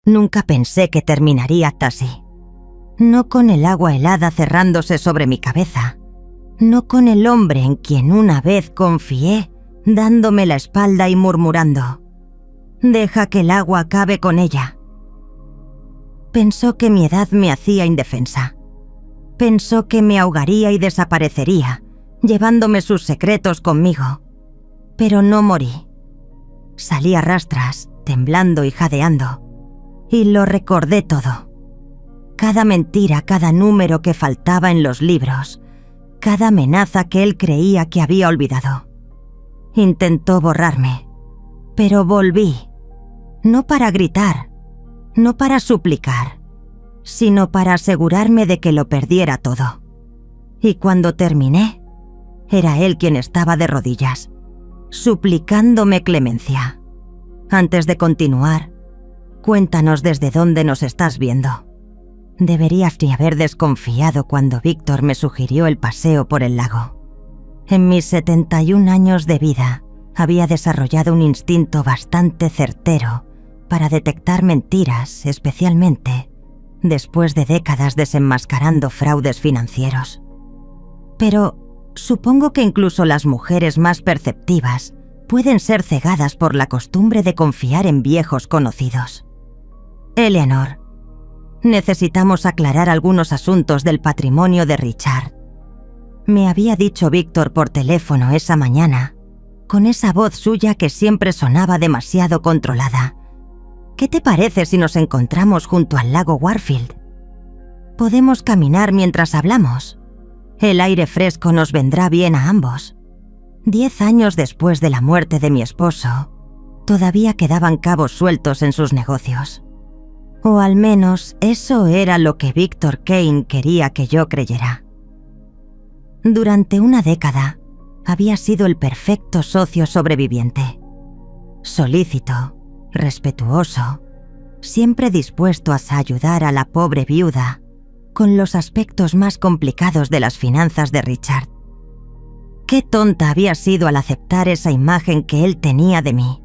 Nunca pensé que terminaría así. No con el agua helada cerrándose sobre mi cabeza. No con el hombre en quien una vez confié, dándome la espalda y murmurando: «Deja que el agua acabe con ella». Pensó que mi edad me hacía indefensa. Pensó que me ahogaría y desaparecería, llevándome sus secretos conmigo. Pero no morí. Salí a rastras, temblando y jadeando, y lo recordé todo. Cada mentira, cada número que faltaba en los libros, cada amenaza que él creía que había olvidado. Intentó borrarme, pero volví, no para gritar, no para suplicar, sino para asegurarme de que lo perdiera todo. Y cuando terminé, era él quien estaba de rodillas, suplicándome clemencia. Antes de continuar, cuéntanos desde dónde nos estás viendo. Deberías ni haber desconfiado cuando Víctor me sugirió el paseo por el lago. En mis 71 años de vida, había desarrollado un instinto bastante certero para detectar mentiras, especialmente después de décadas desenmascarando fraudes financieros. Pero supongo que incluso las mujeres más perceptivas pueden ser cegadas por la costumbre de confiar en viejos conocidos. Eleanor, necesitamos aclarar algunos asuntos del patrimonio de Richard. Me había dicho Víctor por teléfono esa mañana, con esa voz suya que siempre sonaba demasiado controlada. ¿Qué te parece si nos encontramos junto al lago Warfield? Podemos caminar mientras hablamos. El aire fresco nos vendrá bien a ambos. 10 años después de la muerte de mi esposo, todavía quedaban cabos sueltos en sus negocios. O al menos eso era lo que Víctor Kane quería que yo creyera. Durante una década, había sido el perfecto socio sobreviviente. Solícito, respetuoso, siempre dispuesto a ayudar a la pobre viuda con los aspectos más complicados de las finanzas de Richard. Qué tonta había sido al aceptar esa imagen que él tenía de mí.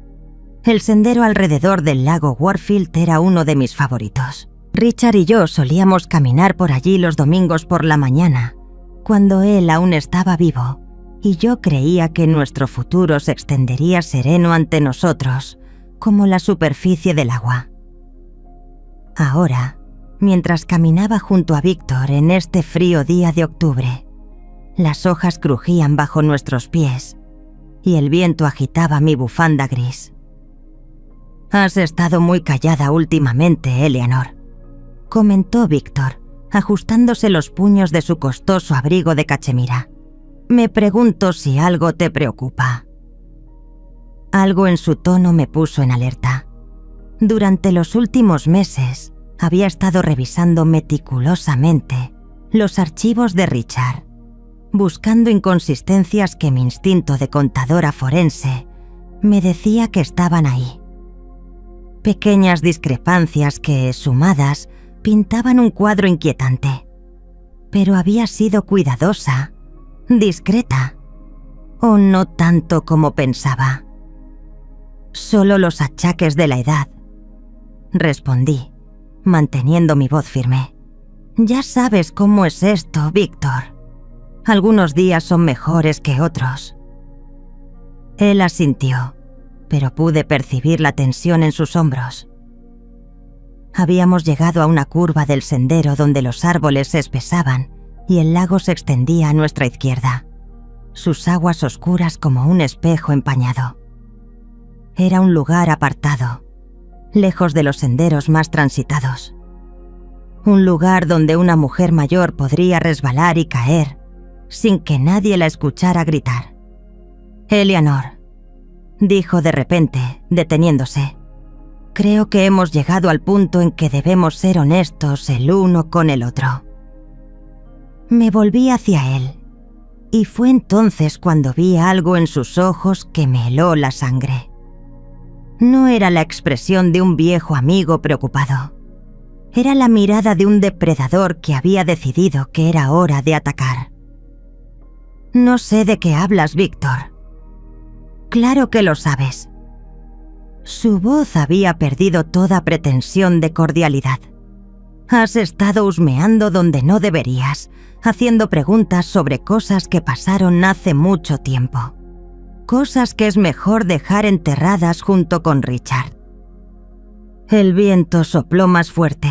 El sendero alrededor del lago Warfield era uno de mis favoritos. Richard y yo solíamos caminar por allí los domingos por la mañana, cuando él aún estaba vivo, y yo creía que nuestro futuro se extendería sereno ante nosotros, como la superficie del agua. Ahora, mientras caminaba junto a Víctor en este frío día de octubre, las hojas crujían bajo nuestros pies y el viento agitaba mi bufanda gris. «Has estado muy callada últimamente, Eleanor», comentó Víctor, ajustándose los puños de su costoso abrigo de cachemira. «Me pregunto si algo te preocupa». Algo en su tono me puso en alerta. Durante los últimos meses, había estado revisando meticulosamente los archivos de Richard, buscando inconsistencias que mi instinto de contadora forense me decía que estaban ahí. Pequeñas discrepancias que, sumadas, pintaban un cuadro inquietante. Pero había sido cuidadosa, discreta, o no tanto como pensaba. «Solo los achaques de la edad», respondí, manteniendo mi voz firme. «Ya sabes cómo es esto, Víctor. Algunos días son mejores que otros». Él asintió, pero pude percibir la tensión en sus hombros. Habíamos llegado a una curva del sendero donde los árboles se espesaban y el lago se extendía a nuestra izquierda, sus aguas oscuras como un espejo empañado. Era un lugar apartado, lejos de los senderos más transitados. Un lugar donde una mujer mayor podría resbalar y caer sin que nadie la escuchara gritar. «Eleanor», dijo de repente, deteniéndose. «Creo que hemos llegado al punto en que debemos ser honestos el uno con el otro». Me volví hacia él, y fue entonces cuando vi algo en sus ojos que me heló la sangre. No era la expresión de un viejo amigo preocupado. Era la mirada de un depredador que había decidido que era hora de atacar. «No sé de qué hablas, Víctor». «Claro que lo sabes». Su voz había perdido toda pretensión de cordialidad. Has estado husmeando donde no deberías, haciendo preguntas sobre cosas que pasaron hace mucho tiempo. Cosas que es mejor dejar enterradas junto con Richard. El viento sopló más fuerte,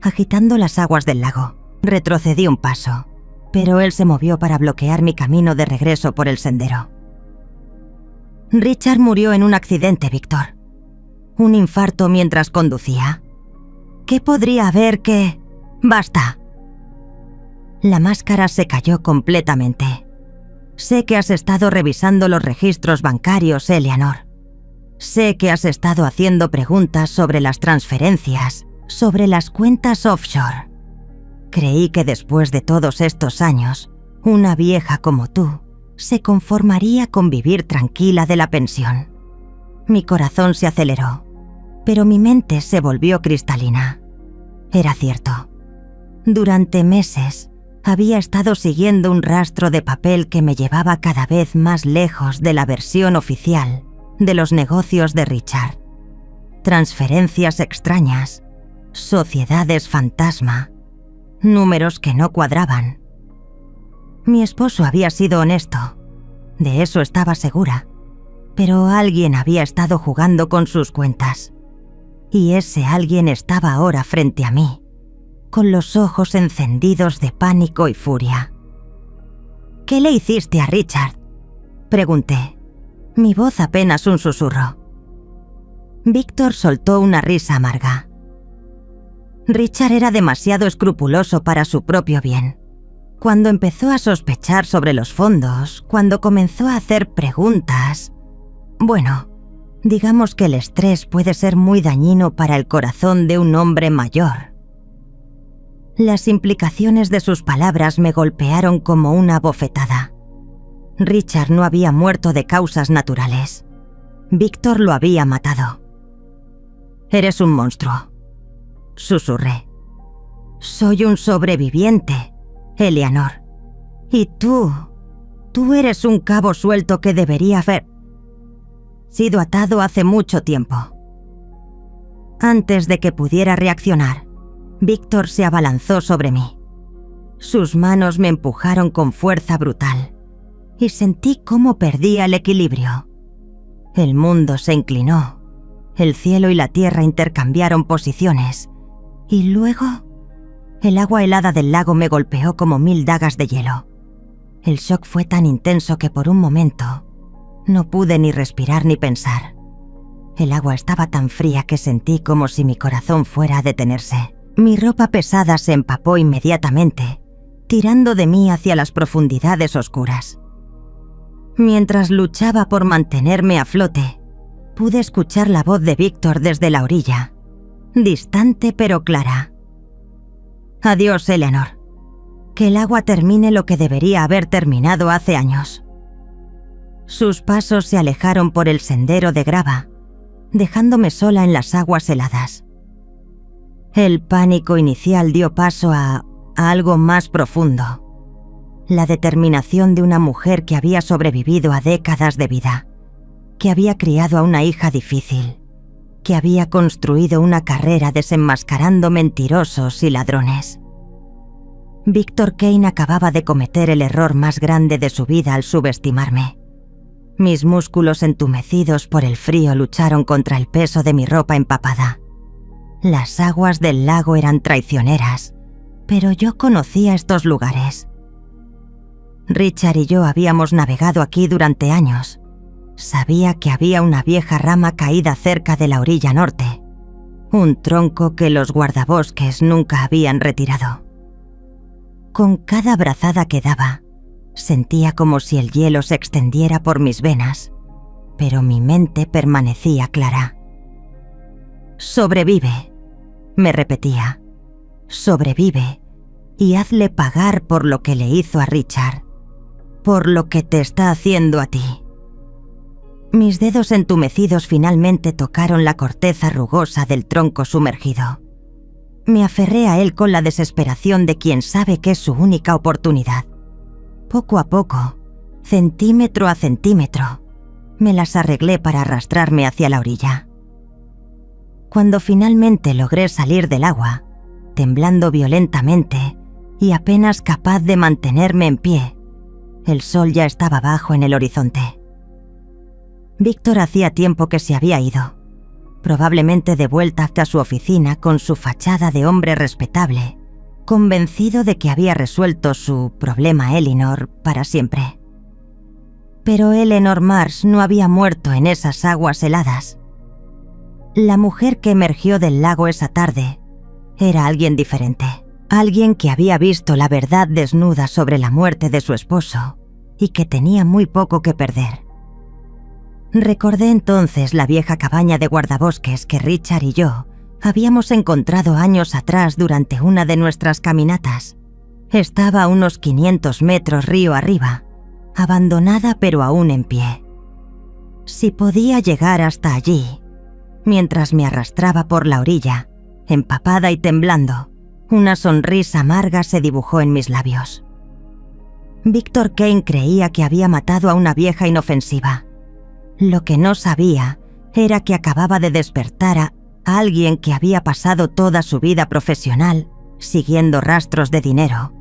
agitando las aguas del lago. Retrocedí un paso, pero él se movió para bloquear mi camino de regreso por el sendero. Richard murió en un accidente, Víctor. Un infarto mientras conducía. ¿Qué podría haber que...? ¡Basta! La máscara se cayó completamente. Sé que has estado revisando los registros bancarios, Eleanor. Sé que has estado haciendo preguntas sobre las transferencias, sobre las cuentas offshore. Creí que después de todos estos años, una vieja como tú se conformaría con vivir tranquila de la pensión. Mi corazón se aceleró, pero mi mente se volvió cristalina. Era cierto. Durante meses había estado siguiendo un rastro de papel que me llevaba cada vez más lejos de la versión oficial de los negocios de Richard. Transferencias extrañas, sociedades fantasma, números que no cuadraban. Mi esposo había sido honesto, de eso estaba segura, pero alguien había estado jugando con sus cuentas. Y ese alguien estaba ahora frente a mí, con los ojos encendidos de pánico y furia. ¿Qué le hiciste a Richard?, pregunté, mi voz apenas un susurro. Víctor soltó una risa amarga. Richard era demasiado escrupuloso para su propio bien. Cuando empezó a sospechar sobre los fondos, cuando comenzó a hacer preguntas... Bueno, digamos que el estrés puede ser muy dañino para el corazón de un hombre mayor. Las implicaciones de sus palabras me golpearon como una bofetada. Richard no había muerto de causas naturales. Víctor lo había matado. Eres un monstruo, susurré. Soy un sobreviviente, Eleanor. Y tú eres un cabo suelto que debería haber sido atado hace mucho tiempo. Antes de que pudiera reaccionar, Víctor se abalanzó sobre mí. Sus manos me empujaron con fuerza brutal y sentí cómo perdía el equilibrio. El mundo se inclinó, el cielo y la tierra intercambiaron posiciones y luego el agua helada del lago me golpeó como 1000 dagas de hielo. El shock fue tan intenso que por un momento no pude ni respirar ni pensar. El agua estaba tan fría que sentí como si mi corazón fuera a detenerse. Mi ropa pesada se empapó inmediatamente, tirando de mí hacia las profundidades oscuras. Mientras luchaba por mantenerme a flote, pude escuchar la voz de Víctor desde la orilla, distante pero clara. Adiós, Eleanor. Que el agua termine lo que debería haber terminado hace años. Sus pasos se alejaron por el sendero de grava, dejándome sola en las aguas heladas. El pánico inicial dio paso a algo más profundo. La determinación de una mujer que había sobrevivido a décadas de vida, que había criado a una hija difícil, que había construido una carrera desenmascarando mentirosos y ladrones. Víctor Kane acababa de cometer el error más grande de su vida al subestimarme. Mis músculos entumecidos por el frío lucharon contra el peso de mi ropa empapada. Las aguas del lago eran traicioneras, pero yo conocía estos lugares. Richard y yo habíamos navegado aquí durante años. Sabía que había una vieja rama caída cerca de la orilla norte, un tronco que los guardabosques nunca habían retirado. Con cada brazada que daba, sentía como si el hielo se extendiera por mis venas, pero mi mente permanecía clara. «Sobrevive», me repetía. «Sobrevive y hazle pagar por lo que le hizo a Richard, por lo que te está haciendo a ti». Mis dedos entumecidos finalmente tocaron la corteza rugosa del tronco sumergido. Me aferré a él con la desesperación de quien sabe que es su única oportunidad. Poco a poco, centímetro a centímetro, me las arreglé para arrastrarme hacia la orilla. Cuando finalmente logré salir del agua, temblando violentamente y apenas capaz de mantenerme en pie, el sol ya estaba bajo en el horizonte. Víctor hacía tiempo que se había ido, probablemente de vuelta hacia su oficina con su fachada de hombre respetable, convencido de que había resuelto su problema Elinor para siempre. Pero Eleanor Mars no había muerto en esas aguas heladas. La mujer que emergió del lago esa tarde era alguien diferente, alguien que había visto la verdad desnuda sobre la muerte de su esposo y que tenía muy poco que perder. Recordé entonces la vieja cabaña de guardabosques que Richard y yo habíamos encontrado años atrás durante una de nuestras caminatas. Estaba a unos 500 metros río arriba, abandonada pero aún en pie. Si podía llegar hasta allí, mientras me arrastraba por la orilla, empapada y temblando, una sonrisa amarga se dibujó en mis labios. Víctor Kane creía que había matado a una vieja inofensiva. Lo que no sabía era que acababa de despertar a alguien que había pasado toda su vida profesional siguiendo rastros de dinero,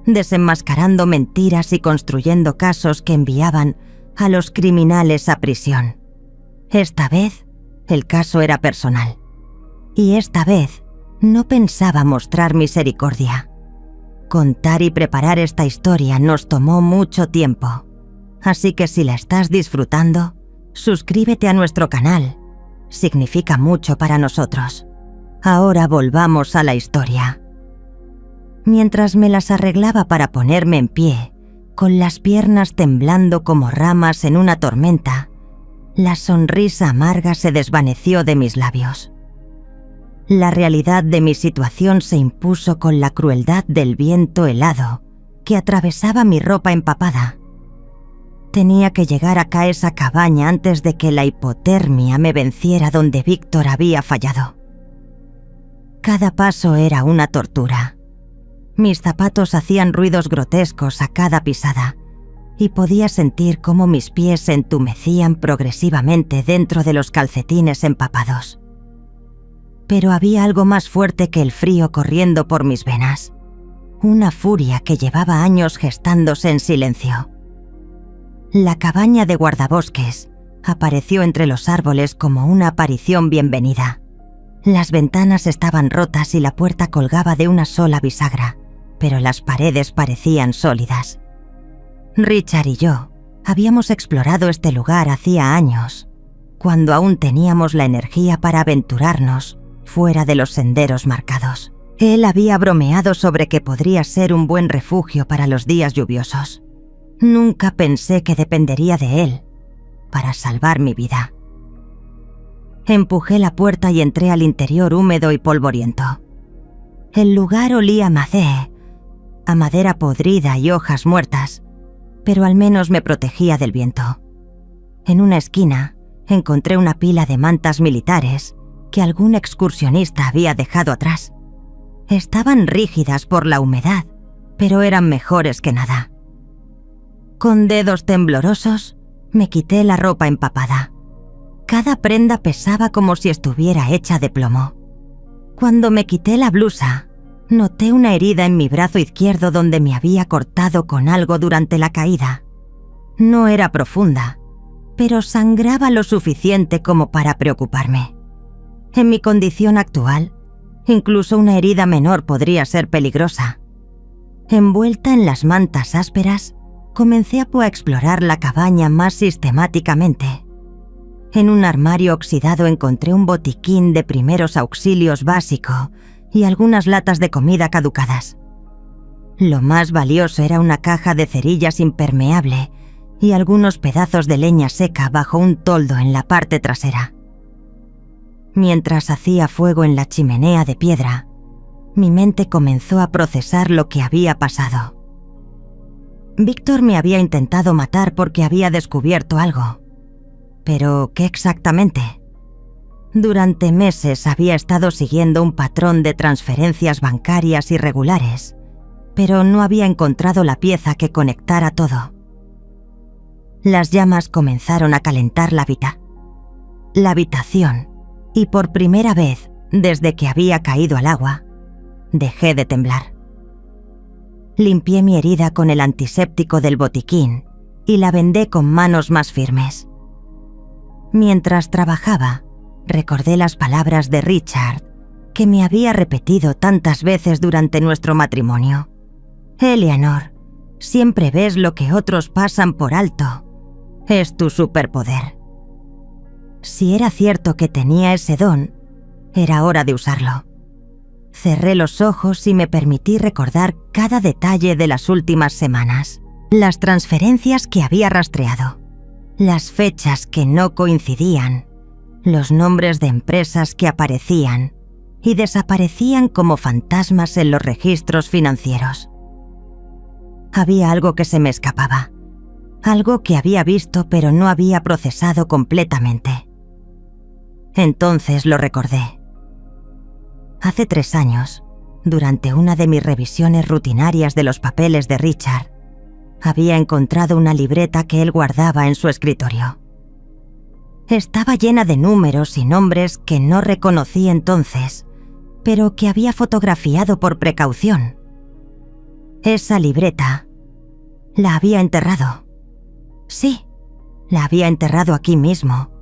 desenmascarando mentiras y construyendo casos que enviaban a los criminales a prisión. Esta vez, el caso era personal. Y esta vez, no pensaba mostrar misericordia. Contar y preparar esta historia nos tomó mucho tiempo. Así que si la estás disfrutando, suscríbete a nuestro canal. Significa mucho para nosotros. Ahora volvamos a la historia. Mientras me las arreglaba para ponerme en pie, con las piernas temblando como ramas en una tormenta, la sonrisa amarga se desvaneció de mis labios. La realidad de mi situación se impuso con la crueldad del viento helado que atravesaba mi ropa empapada. Tenía que llegar a esa cabaña antes de que la hipotermia me venciera donde Víctor había fallado. Cada paso era una tortura. Mis zapatos hacían ruidos grotescos a cada pisada y podía sentir cómo mis pies se entumecían progresivamente dentro de los calcetines empapados. Pero había algo más fuerte que el frío corriendo por mis venas, una furia que llevaba años gestándose en silencio. La cabaña de guardabosques apareció entre los árboles como una aparición bienvenida. Las ventanas estaban rotas y la puerta colgaba de una sola bisagra, pero las paredes parecían sólidas. Richard y yo habíamos explorado este lugar hacía años, cuando aún teníamos la energía para aventurarnos fuera de los senderos marcados. Él había bromeado sobre que podría ser un buen refugio para los días lluviosos. Nunca pensé que dependería de él para salvar mi vida. Empujé la puerta y entré al interior húmedo y polvoriento. El lugar olía a madera podrida y hojas muertas, pero al menos me protegía del viento. En una esquina encontré una pila de mantas militares que algún excursionista había dejado atrás. Estaban rígidas por la humedad, pero eran mejores que nada. Con dedos temblorosos, me quité la ropa empapada. Cada prenda pesaba como si estuviera hecha de plomo. Cuando me quité la blusa, noté una herida en mi brazo izquierdo donde me había cortado con algo durante la caída. No era profunda, pero sangraba lo suficiente como para preocuparme. En mi condición actual, incluso una herida menor podría ser peligrosa. Envuelta en las mantas ásperas, comencé a explorar la cabaña más sistemáticamente. En un armario oxidado encontré un botiquín de primeros auxilios básico y algunas latas de comida caducadas. Lo más valioso era una caja de cerillas impermeable y algunos pedazos de leña seca bajo un toldo en la parte trasera. Mientras hacía fuego en la chimenea de piedra, mi mente comenzó a procesar lo que había pasado. Víctor me había intentado matar porque había descubierto algo. ¿Pero qué exactamente? Durante meses había estado siguiendo un patrón de transferencias bancarias irregulares, pero no había encontrado la pieza que conectara todo. Las llamas comenzaron a calentar la habitación, Y por primera vez, desde que había caído al agua, dejé de temblar. Limpié mi herida con el antiséptico del botiquín y la vendé con manos más firmes. Mientras trabajaba, recordé las palabras de Richard que me había repetido tantas veces durante nuestro matrimonio. Eleanor, siempre ves lo que otros pasan por alto. Es tu superpoder. Si era cierto que tenía ese don, era hora de usarlo. Cerré los ojos y me permití recordar cada detalle de las últimas semanas. Las transferencias que había rastreado, las fechas que no coincidían, los nombres de empresas que aparecían y desaparecían como fantasmas en los registros financieros. Había algo que se me escapaba, algo que había visto pero no había procesado completamente. Entonces lo recordé. Hace 3 años, durante una de mis revisiones rutinarias de los papeles de Richard, había encontrado una libreta que él guardaba en su escritorio. Estaba llena de números y nombres que no reconocí entonces, pero que había fotografiado por precaución. Esa libreta la había enterrado. Sí, la había enterrado aquí mismo,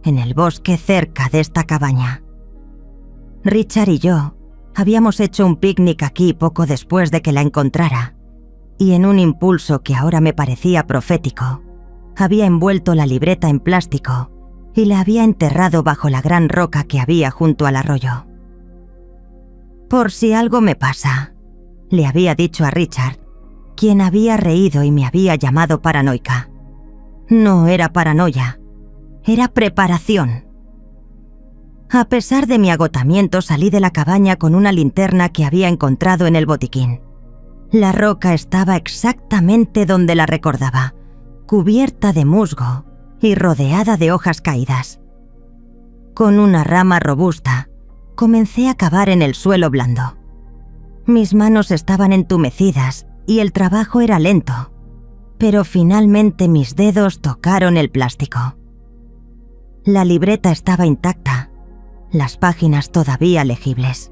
en el bosque cerca de esta cabaña. Richard y yo habíamos hecho un picnic aquí poco después de que la encontrara, y en un impulso que ahora me parecía profético, había envuelto la libreta en plástico y la había enterrado bajo la gran roca que había junto al arroyo. Por si algo me pasa, le había dicho a Richard, quien había reído y me había llamado paranoica. No era paranoia, era preparación. A pesar de mi agotamiento, salí de la cabaña con una linterna que había encontrado en el botiquín. La roca estaba exactamente donde la recordaba, cubierta de musgo y rodeada de hojas caídas. Con una rama robusta, comencé a cavar en el suelo blando. Mis manos estaban entumecidas y el trabajo era lento, pero finalmente mis dedos tocaron el plástico. La libreta estaba intacta, las páginas todavía legibles.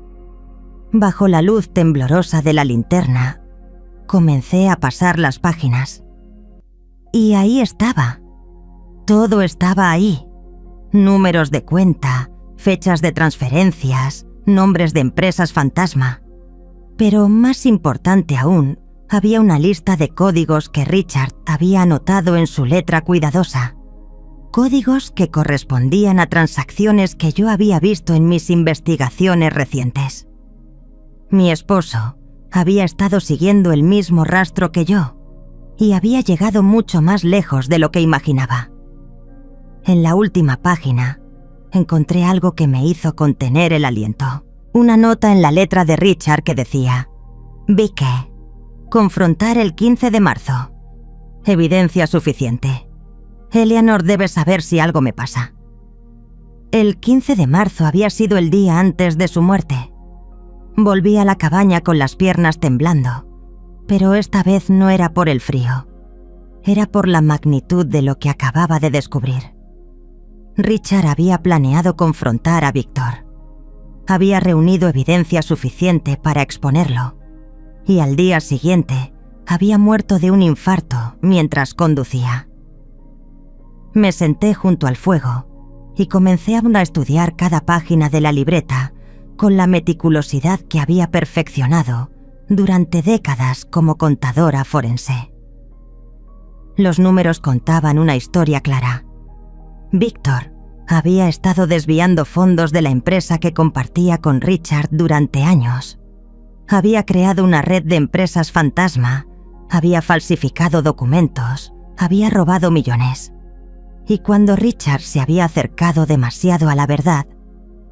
Bajo la luz temblorosa de la linterna, comencé a pasar las páginas. Y ahí estaba. Todo estaba ahí. Números de cuenta, fechas de transferencias, nombres de empresas fantasma. Pero más importante aún, había una lista de códigos que Richard había anotado en su letra cuidadosa. Códigos que correspondían a transacciones que yo había visto en mis investigaciones recientes. Mi esposo había estado siguiendo el mismo rastro que yo y había llegado mucho más lejos de lo que imaginaba. En la última página, encontré algo que me hizo contener el aliento. Una nota en la letra de Richard que decía: Vique, confrontar el 15 de marzo. Evidencia suficiente. Eleanor debe saber si algo me pasa. El 15 de marzo había sido el día antes de su muerte. Volví a la cabaña con las piernas temblando, pero esta vez no era por el frío. Era por la magnitud de lo que acababa de descubrir. Richard había planeado confrontar a Víctor. Había reunido evidencia suficiente para exponerlo, y al día siguiente había muerto de un infarto mientras conducía. Me senté junto al fuego y comencé a estudiar cada página de la libreta con la meticulosidad que había perfeccionado durante décadas como contadora forense. Los números contaban una historia clara. Víctor había estado desviando fondos de la empresa que compartía con Richard durante años. Había creado una red de empresas fantasma, había falsificado documentos, había robado millones. Y cuando Richard se había acercado demasiado a la verdad,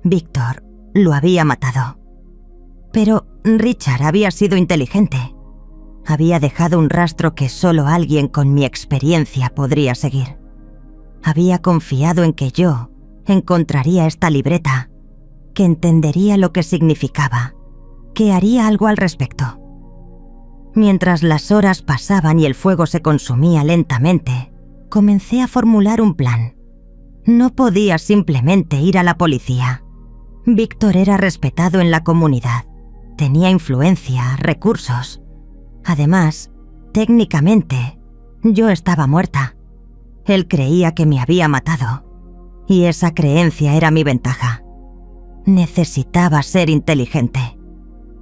Víctor lo había matado. Pero Richard había sido inteligente. Había dejado un rastro que solo alguien con mi experiencia podría seguir. Había confiado en que yo encontraría esta libreta, que entendería lo que significaba, que haría algo al respecto. Mientras las horas pasaban y el fuego se consumía lentamente, comencé a formular un plan. No podía simplemente ir a la policía. Víctor era respetado en la comunidad. Tenía influencia, recursos. Además, técnicamente, yo estaba muerta. Él creía que me había matado. Y esa creencia era mi ventaja. Necesitaba ser inteligente.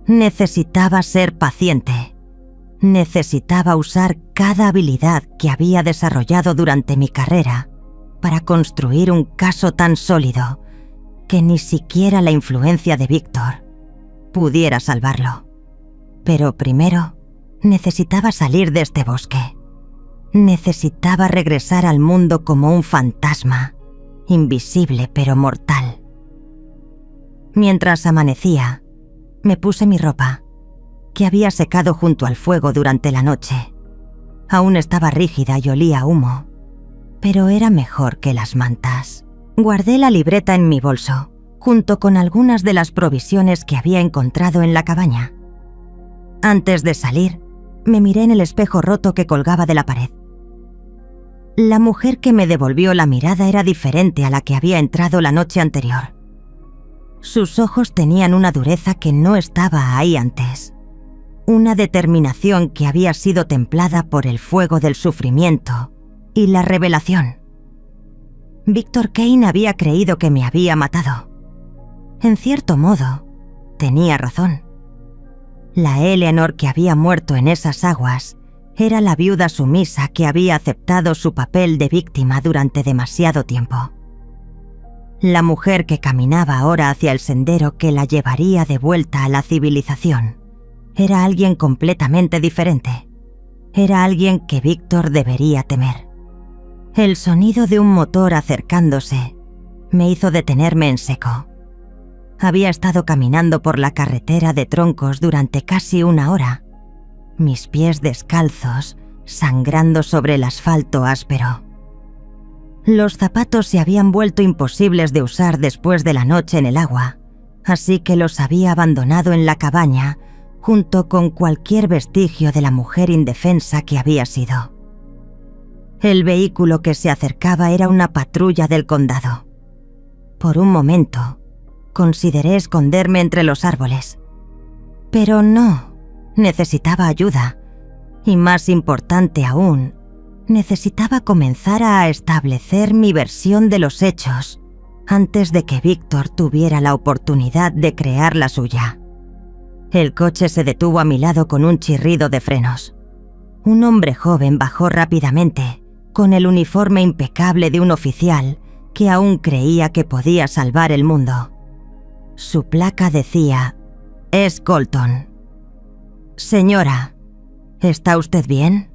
Necesitaba ser paciente. Necesitaba usar cada habilidad que había desarrollado durante mi carrera para construir un caso tan sólido que ni siquiera la influencia de Víctor pudiera salvarlo. Pero primero, necesitaba salir de este bosque. Necesitaba regresar al mundo como un fantasma, invisible pero mortal. Mientras amanecía, me puse mi ropa, que había secado junto al fuego durante la noche. Aún estaba rígida y olía a humo, pero era mejor que las mantas. Guardé la libreta en mi bolso, junto con algunas de las provisiones que había encontrado en la cabaña. Antes de salir, me miré en el espejo roto que colgaba de la pared. La mujer que me devolvió la mirada era diferente a la que había entrado la noche anterior. Sus ojos tenían una dureza que no estaba ahí antes. Una determinación que había sido templada por el fuego del sufrimiento y la revelación. Víctor Kane había creído que me había matado. En cierto modo, tenía razón. La Eleanor que había muerto en esas aguas era la viuda sumisa que había aceptado su papel de víctima durante demasiado tiempo. La mujer que caminaba ahora hacia el sendero que la llevaría de vuelta a la civilización era alguien completamente diferente. Era alguien que Víctor debería temer. El sonido de un motor acercándose me hizo detenerme en seco. Había estado caminando por la carretera de troncos durante casi una hora, mis pies descalzos, sangrando sobre el asfalto áspero. Los zapatos se habían vuelto imposibles de usar después de la noche en el agua, así que los había abandonado en la cabaña junto con cualquier vestigio de la mujer indefensa que había sido. El vehículo que se acercaba era una patrulla del condado. Por un momento, consideré esconderme entre los árboles. Pero no, necesitaba ayuda. Y más importante aún, necesitaba comenzar a establecer mi versión de los hechos antes de que Víctor tuviera la oportunidad de crear la suya. El coche se detuvo a mi lado con un chirrido de frenos. Un hombre joven bajó rápidamente, con el uniforme impecable de un oficial que aún creía que podía salvar el mundo. Su placa decía: «Es Colton». «Señora, ¿está usted bien?».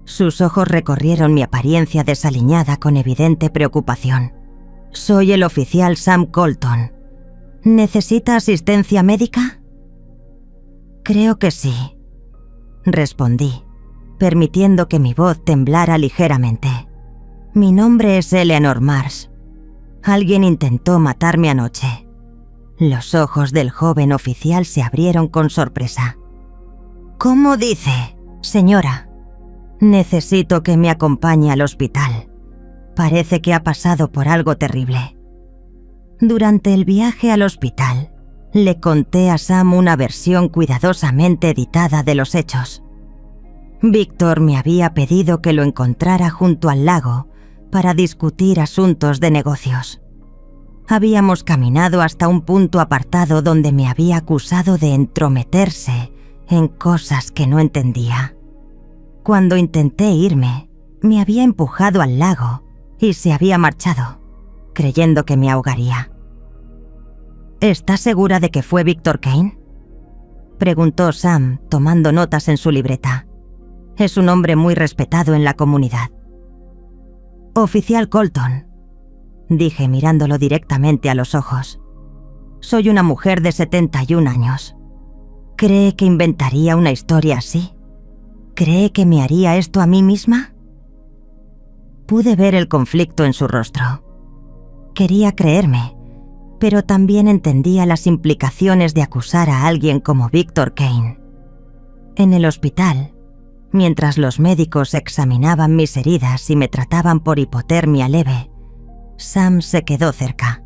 Sus ojos recorrieron mi apariencia desaliñada con evidente preocupación. «Soy el oficial Sam Colton. ¿Necesita asistencia médica?». «Creo que sí», respondí, permitiendo que mi voz temblara ligeramente. «Mi nombre es Eleanor Mars. Alguien intentó matarme anoche». Los ojos del joven oficial se abrieron con sorpresa. «¿Cómo dice, señora? Necesito que me acompañe al hospital. Parece que ha pasado por algo terrible». Durante el viaje al hospital, le conté a Sam una versión cuidadosamente editada de los hechos. Víctor me había pedido que lo encontrara junto al lago para discutir asuntos de negocios. Habíamos caminado hasta un punto apartado donde me había acusado de entrometerse en cosas que no entendía. Cuando intenté irme, me había empujado al lago y se había marchado, creyendo que me ahogaría. «¿Está segura de que fue Víctor Kane?», preguntó Sam, tomando notas en su libreta. Es un hombre muy respetado en la comunidad. «Oficial Colton», dije mirándolo directamente a los ojos. «Soy una mujer de 71 años. ¿Cree que inventaría una historia así? ¿Cree que me haría esto a mí misma?». Pude ver el conflicto en su rostro. Quería creerme, pero también entendía las implicaciones de acusar a alguien como Víctor Kane. En el hospital, mientras los médicos examinaban mis heridas y me trataban por hipotermia leve, Sam se quedó cerca.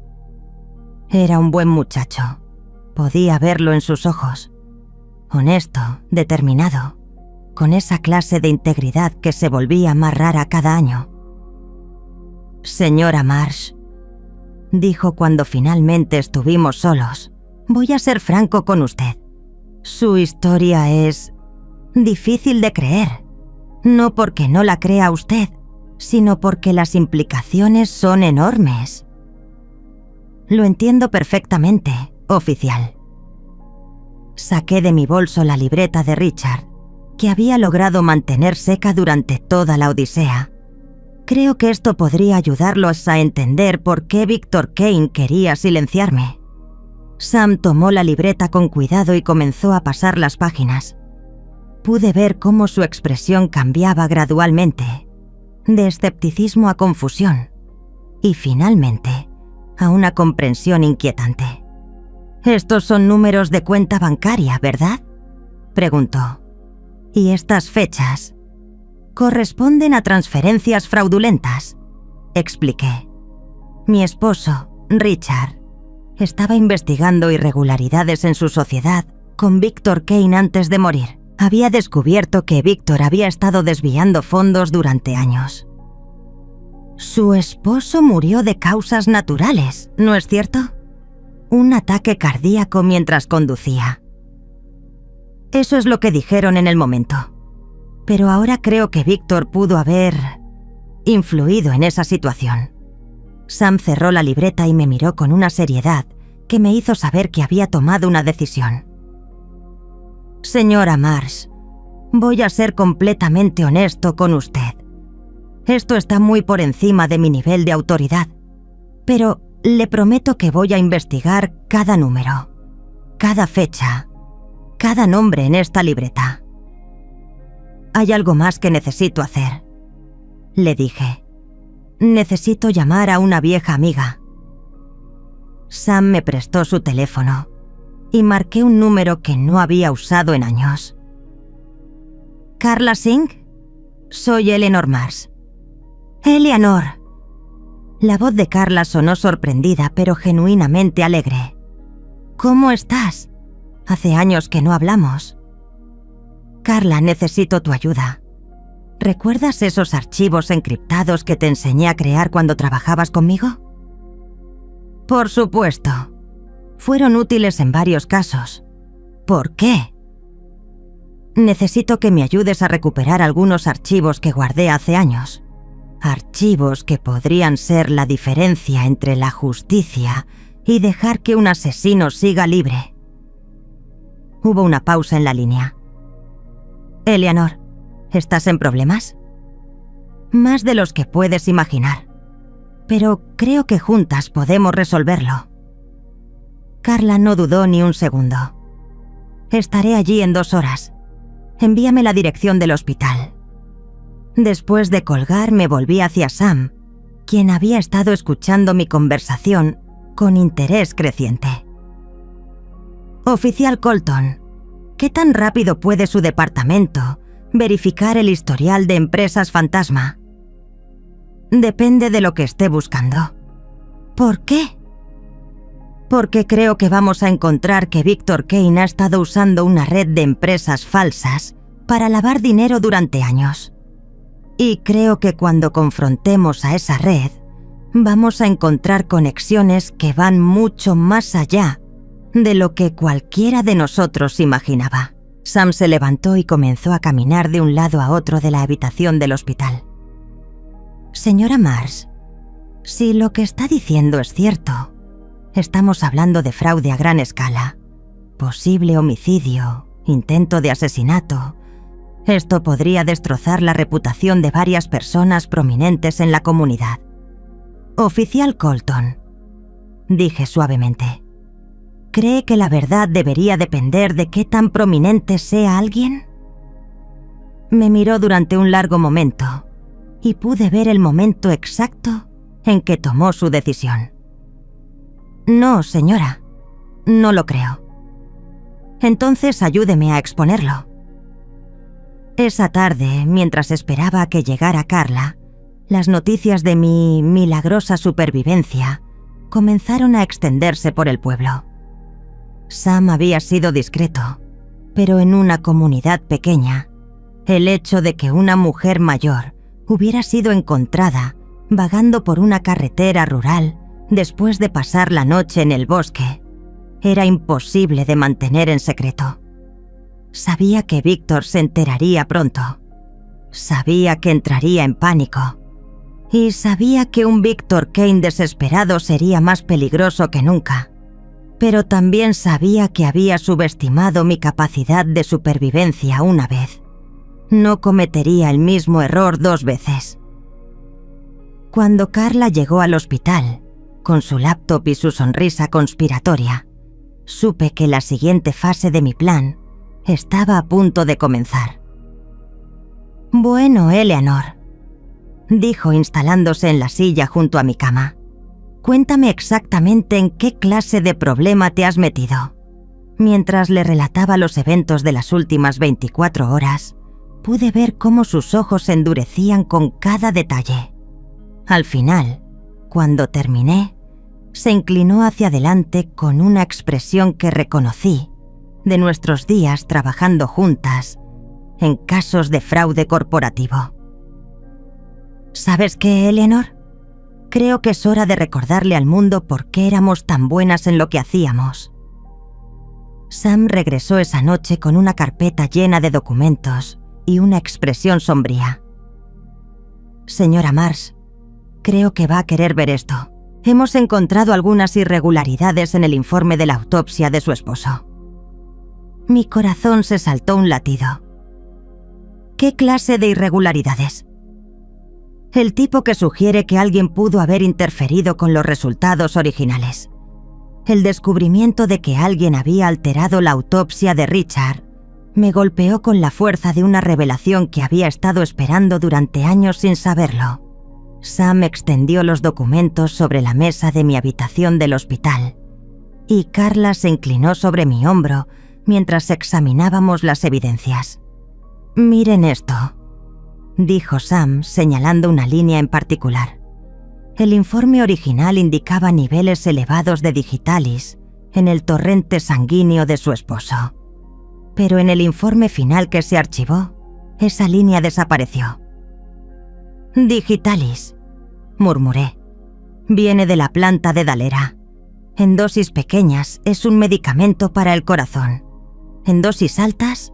Era un buen muchacho. Podía verlo en sus ojos. Honesto, determinado, con esa clase de integridad que se volvía más rara cada año. «Señora Marsh», dijo cuando finalmente estuvimos solos, «voy a ser franco con usted. Su historia es difícil de creer. No porque no la crea usted, sino porque las implicaciones son enormes». «Lo entiendo perfectamente, oficial». Saqué de mi bolso la libreta de Richard, que había logrado mantener seca durante toda la odisea. Creo que esto podría ayudarlos a entender por qué Victor Kane quería silenciarme. Sam tomó la libreta con cuidado y comenzó a pasar las páginas. Pude ver cómo su expresión cambiaba gradualmente, de escepticismo a confusión, y finalmente a una comprensión inquietante. «Estos son números de cuenta bancaria, ¿verdad?», preguntó. «Y estas fechas corresponden a transferencias fraudulentas», expliqué. Mi esposo, Richard, estaba investigando irregularidades en su sociedad con Victor Kane antes de morir. Había descubierto que Victor había estado desviando fondos durante años. Su esposo murió de causas naturales, ¿no es cierto? Un ataque cardíaco mientras conducía. Eso es lo que dijeron en el momento. Pero ahora creo que Victor pudo haber influido en esa situación. Sam cerró la libreta y me miró con una seriedad que me hizo saber que había tomado una decisión. «Señora Marsh, voy a ser completamente honesto con usted. Esto está muy por encima de mi nivel de autoridad, pero le prometo que voy a investigar cada número, cada fecha, cada nombre en esta libreta. Hay algo más que necesito hacer», le dije. «Necesito llamar a una vieja amiga». Sam me prestó su teléfono y marqué un número que no había usado en años. «¿Carla Singh? Soy Eleanor Marsh». «Eleanor». La voz de Carla sonó sorprendida, pero genuinamente alegre. «¿Cómo estás? Hace años que no hablamos». «Carla, necesito tu ayuda. ¿Recuerdas esos archivos encriptados que te enseñé a crear cuando trabajabas conmigo?». «Por supuesto. Fueron útiles en varios casos». «¿Por qué?». «Necesito que me ayudes a recuperar algunos archivos que guardé hace años. Archivos que podrían ser la diferencia entre la justicia y dejar que un asesino siga libre». Hubo una pausa en la línea. «Eleanor, ¿estás en problemas?». «Más de los que puedes imaginar. Pero creo que juntas podemos resolverlo». Carla no dudó ni un segundo. «Estaré allí en 2 horas. Envíame la dirección del hospital». Después de colgar me volví hacia Sam, quien había estado escuchando mi conversación con interés creciente. «Oficial Colton, ¿qué tan rápido puede su departamento verificar el historial de empresas fantasma?». «Depende de lo que esté buscando». «¿Por qué?». «Porque creo que vamos a encontrar que Victor Kane ha estado usando una red de empresas falsas para lavar dinero durante años. Y creo que cuando confrontemos a esa red, vamos a encontrar conexiones que van mucho más allá de lo que cualquiera de nosotros imaginaba». Sam se levantó y comenzó a caminar de un lado a otro de la habitación del hospital. «Señora Marsh, si lo que está diciendo es cierto, estamos hablando de fraude a gran escala, posible homicidio, intento de asesinato. Esto podría destrozar la reputación de varias personas prominentes en la comunidad». «Oficial Colton», dije suavemente, ¿cree que la verdad debería depender de qué tan prominente sea alguien? Me miró durante un largo momento y pude ver el momento exacto en que tomó su decisión. «No, señora, no lo creo». «Entonces ayúdeme a exponerlo». Esa tarde, mientras esperaba a que llegara Carla, Las noticias de mi milagrosa supervivencia comenzaron a extenderse por el pueblo. Sam había sido discreto, pero en una comunidad pequeña, el hecho de que una mujer mayor hubiera sido encontrada vagando por una carretera rural después de pasar la noche en el bosque era imposible de mantener en secreto. Sabía que Víctor se enteraría pronto. Sabía que entraría en pánico. Y sabía que un Víctor Kane desesperado sería más peligroso que nunca. Pero también sabía que había subestimado mi capacidad de supervivencia una vez. No cometería el mismo error 2 veces. Cuando Carla llegó al hospital, con su laptop y su sonrisa conspiratoria, supe que la siguiente fase de mi plan estaba a punto de comenzar. «Bueno, Eleanor», dijo instalándose en la silla junto a mi cama. «Cuéntame exactamente en qué clase de problema te has metido». Mientras le relataba los eventos de las últimas 24 horas, pude ver cómo sus ojos se endurecían con cada detalle. Al final, cuando terminé, se inclinó hacia adelante con una expresión que reconocí de nuestros días trabajando juntas en casos de fraude corporativo. ¿Sabes qué, Eleanor? Creo que es hora de recordarle al mundo por qué éramos tan buenas en lo que hacíamos. Sam regresó esa noche con una carpeta llena de documentos y una expresión sombría. «Señora Mars, creo que va a querer ver esto. Hemos encontrado algunas irregularidades en el informe de la autopsia de su esposo». Mi corazón se saltó un latido. ¿Qué clase de irregularidades? El tipo que sugiere que alguien pudo haber interferido con los resultados originales. El descubrimiento de que alguien había alterado la autopsia de Richard me golpeó con la fuerza de una revelación que había estado esperando durante años sin saberlo. Sam extendió los documentos sobre la mesa de mi habitación del hospital y Carla se inclinó sobre mi hombro mientras examinábamos las evidencias. «Miren esto», dijo Sam señalando una línea en particular. El informe original indicaba niveles elevados de digitalis en el torrente sanguíneo de su esposo. Pero en el informe final que se archivó, esa línea desapareció. «Digitalis», murmuré. «Viene de la planta de Dalera. En dosis pequeñas es un medicamento para el corazón. En dosis altas,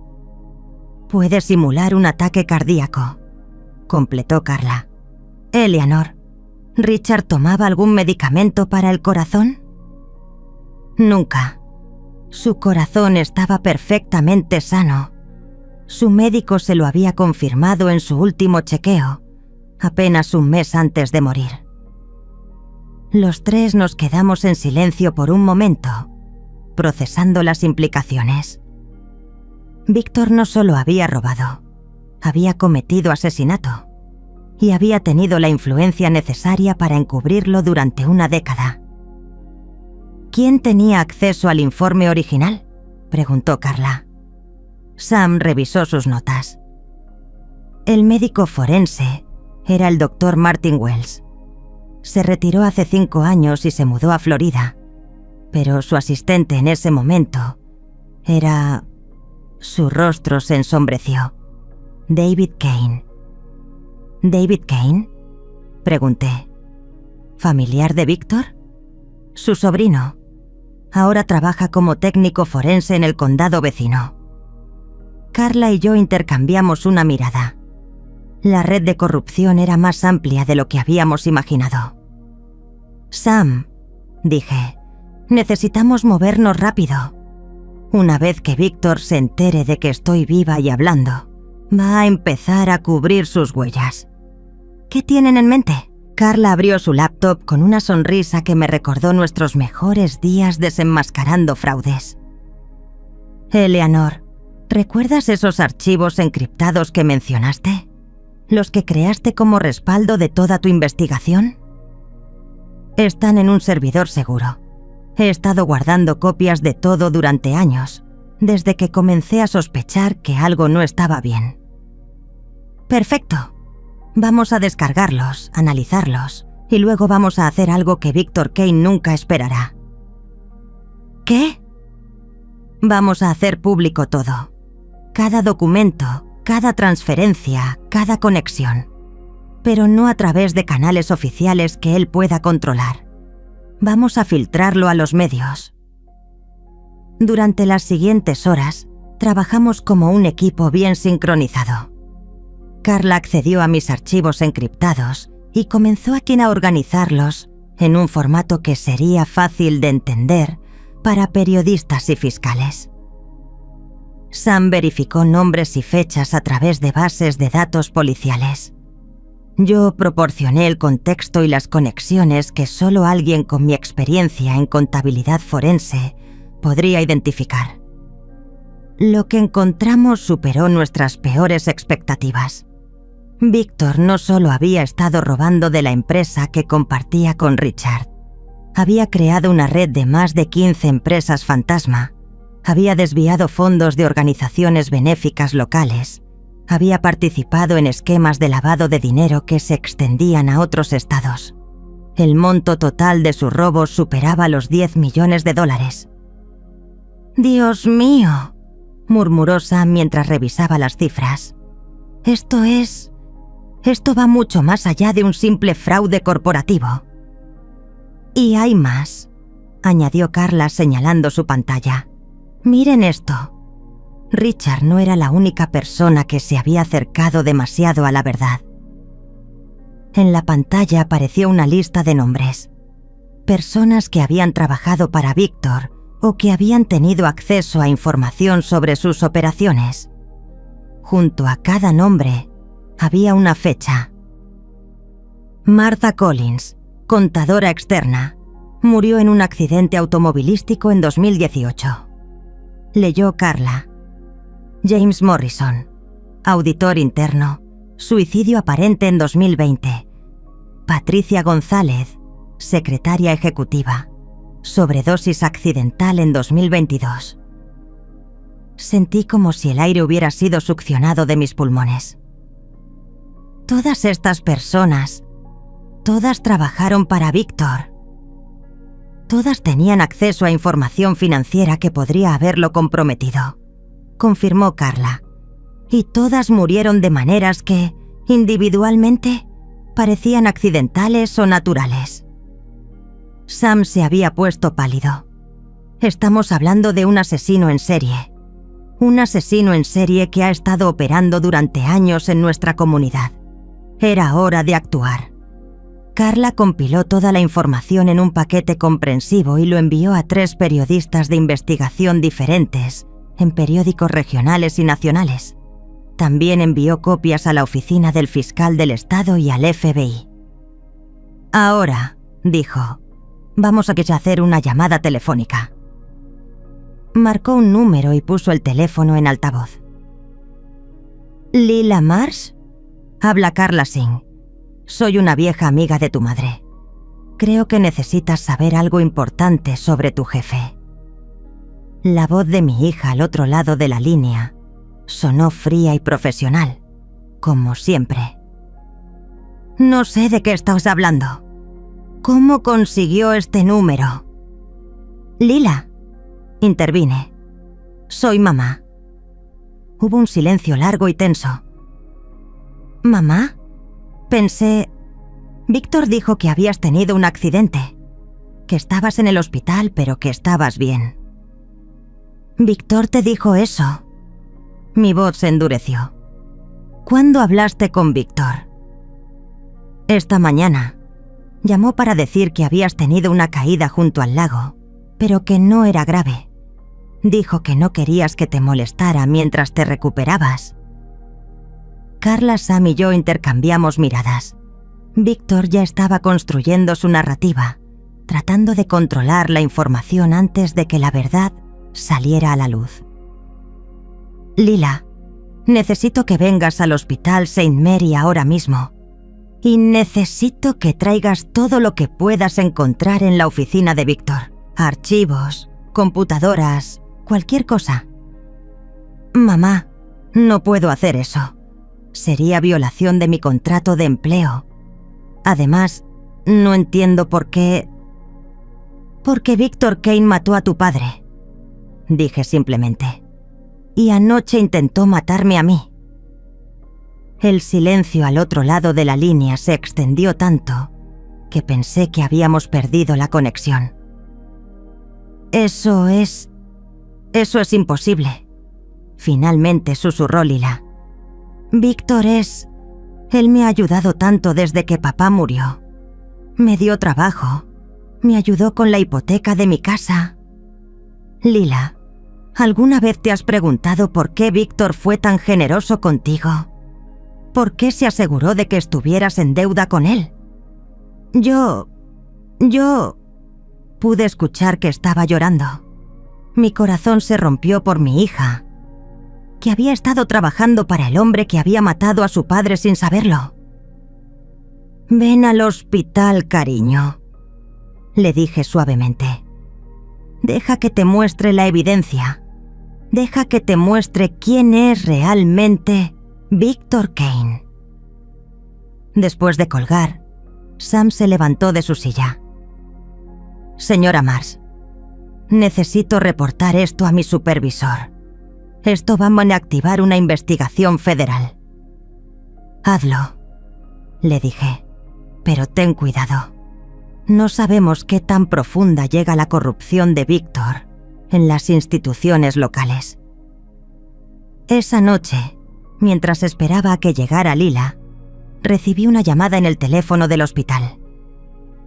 puede simular un ataque cardíaco», completó Carla. «Eleanor, ¿Richard tomaba algún medicamento para el corazón?» «Nunca. Su corazón estaba perfectamente sano. Su médico se lo había confirmado en su último chequeo, apenas un mes antes de morir». Los tres nos quedamos en silencio por un momento, procesando las implicaciones. Víctor no solo había robado, había cometido asesinato y había tenido la influencia necesaria para encubrirlo durante una década. «¿Quién tenía acceso al informe original?», preguntó Carla. Sam revisó sus notas. El médico forense era el Dr. Martin Wells. Se retiró hace 5 años y se mudó a Florida, pero su asistente en ese momento era... Su rostro se ensombreció. «David Kane». «¿David Kane?», pregunté. «¿Familiar de Víctor?». «Su sobrino. Ahora trabaja como técnico forense en el condado vecino». Carla y yo intercambiamos una mirada. La red de corrupción era más amplia de lo que habíamos imaginado. «Sam», dije, «necesitamos movernos rápido. Una vez que Víctor se entere de que estoy viva y hablando, va a empezar a cubrir sus huellas». «¿Qué tienen en mente?». Carla abrió su laptop con una sonrisa que me recordó nuestros mejores días desenmascarando fraudes. «Eleanor, ¿recuerdas esos archivos encriptados que mencionaste? ¿Los que creaste como respaldo de toda tu investigación?». «Están en un servidor seguro. He estado guardando copias de todo durante años, desde que comencé a sospechar que algo no estaba bien». «Perfecto. Vamos a descargarlos, analizarlos, y luego vamos a hacer algo que Víctor Kane nunca esperará. ¿Qué? Vamos a hacer público todo. Cada documento, cada transferencia, cada conexión. Pero no a través de canales oficiales que él pueda controlar. Vamos a filtrarlo a los medios. Durante las siguientes horas, trabajamos como un equipo bien sincronizado. Carla accedió a mis archivos encriptados y comenzó a organizarlos en un formato que sería fácil de entender para periodistas y fiscales. Sam verificó nombres y fechas a través de bases de datos policiales. Yo proporcioné el contexto y las conexiones que solo alguien con mi experiencia en contabilidad forense podría identificar. Lo que encontramos superó nuestras peores expectativas. Víctor no solo había estado robando de la empresa que compartía con Richard, había creado una red de más de 15 empresas fantasma, había desviado fondos de organizaciones benéficas locales, había participado en esquemas de lavado de dinero que se extendían a otros estados. El monto total de sus robos superaba los $10 millones. «Dios mío», murmuró Sam mientras revisaba las cifras. Esto va mucho más allá de un simple fraude corporativo. Y hay más, añadió Carla señalando su pantalla. Miren esto. Richard no era la única persona que se había acercado demasiado a la verdad. En la pantalla apareció una lista de nombres. Personas que habían trabajado para Víctor o que habían tenido acceso a información sobre sus operaciones. Junto a cada nombre había una fecha. Martha Collins, contadora externa, murió en un accidente automovilístico en 2018. Leyó Carla. James Morrison, auditor interno, suicidio aparente en 2020. Patricia González, secretaria ejecutiva, sobredosis accidental en 2022. Sentí como si el aire hubiera sido succionado de mis pulmones. Todas estas personas, todas trabajaron para Víctor. Todas tenían acceso a información financiera que podría haberlo comprometido, confirmó Carla. Y todas murieron de maneras que, individualmente, parecían accidentales o naturales. Sam se había puesto pálido. Estamos hablando de un asesino en serie. Un asesino en serie que ha estado operando durante años en nuestra comunidad. Era hora de actuar. Carla compiló toda la información en un paquete comprensivo y lo envió a 3 periodistas de investigación diferentes, en periódicos regionales y nacionales. También envió copias a la oficina del fiscal del estado y al FBI. Ahora, dijo, vamos a hacer una llamada telefónica. Marcó un número y puso el teléfono en altavoz. ¿Lila Marsh? Habla Carla Singh. Soy una vieja amiga de tu madre. Creo que necesitas saber algo importante sobre tu jefe. La voz de mi hija al otro lado de la línea sonó fría y profesional, como siempre. No sé de qué estás hablando. ¿Cómo consiguió este número? Lila, intervine. Soy mamá. Hubo un silencio largo y tenso. ¿Mamá? Pensé... Víctor dijo que habías tenido un accidente, que estabas en el hospital pero que estabas bien. ¿Víctor te dijo eso? Mi voz se endureció. ¿Cuándo hablaste con Víctor? Esta mañana. Llamó para decir que habías tenido una caída junto al lago, pero que no era grave. Dijo que no querías que te molestara mientras te recuperabas. Carla, Sam y yo intercambiamos miradas. Víctor ya estaba construyendo su narrativa, tratando de controlar la información antes de que la verdad saliera a la luz. Lila, necesito que vengas al Hospital St. Mary ahora mismo. Y necesito que traigas todo lo que puedas encontrar en la oficina de Víctor. Archivos, computadoras, cualquier cosa. Mamá, no puedo hacer eso. Sería violación de mi contrato de empleo. Además, no entiendo por qué... Porque Víctor Kane mató a tu padre, dije simplemente. Y anoche intentó matarme a mí. El silencio al otro lado de la línea se extendió tanto que pensé que habíamos perdido la conexión. Eso es imposible, finalmente susurró Lila. Víctor es... Él me ha ayudado tanto desde que papá murió. Me dio trabajo, me ayudó con la hipoteca de mi casa. Lila, ¿alguna vez te has preguntado por qué Víctor fue tan generoso contigo? ¿Por qué se aseguró de que estuvieras en deuda con él? Yo pude escuchar que estaba llorando. Mi corazón se rompió por mi hija, que había estado trabajando para el hombre que había matado a su padre sin saberlo. Ven al hospital, cariño, le dije suavemente. Deja que te muestre la evidencia. Deja que te muestre quién es realmente Víctor Kane. Después de colgar, Sam se levantó de su silla. Señora Mars, necesito reportar esto a mi supervisor. Esto va a activar una investigación federal. Hazlo, le dije, pero ten cuidado. No sabemos qué tan profunda llega la corrupción de Víctor en las instituciones locales. Esa noche, mientras esperaba a que llegara Lila, recibí una llamada en el teléfono del hospital.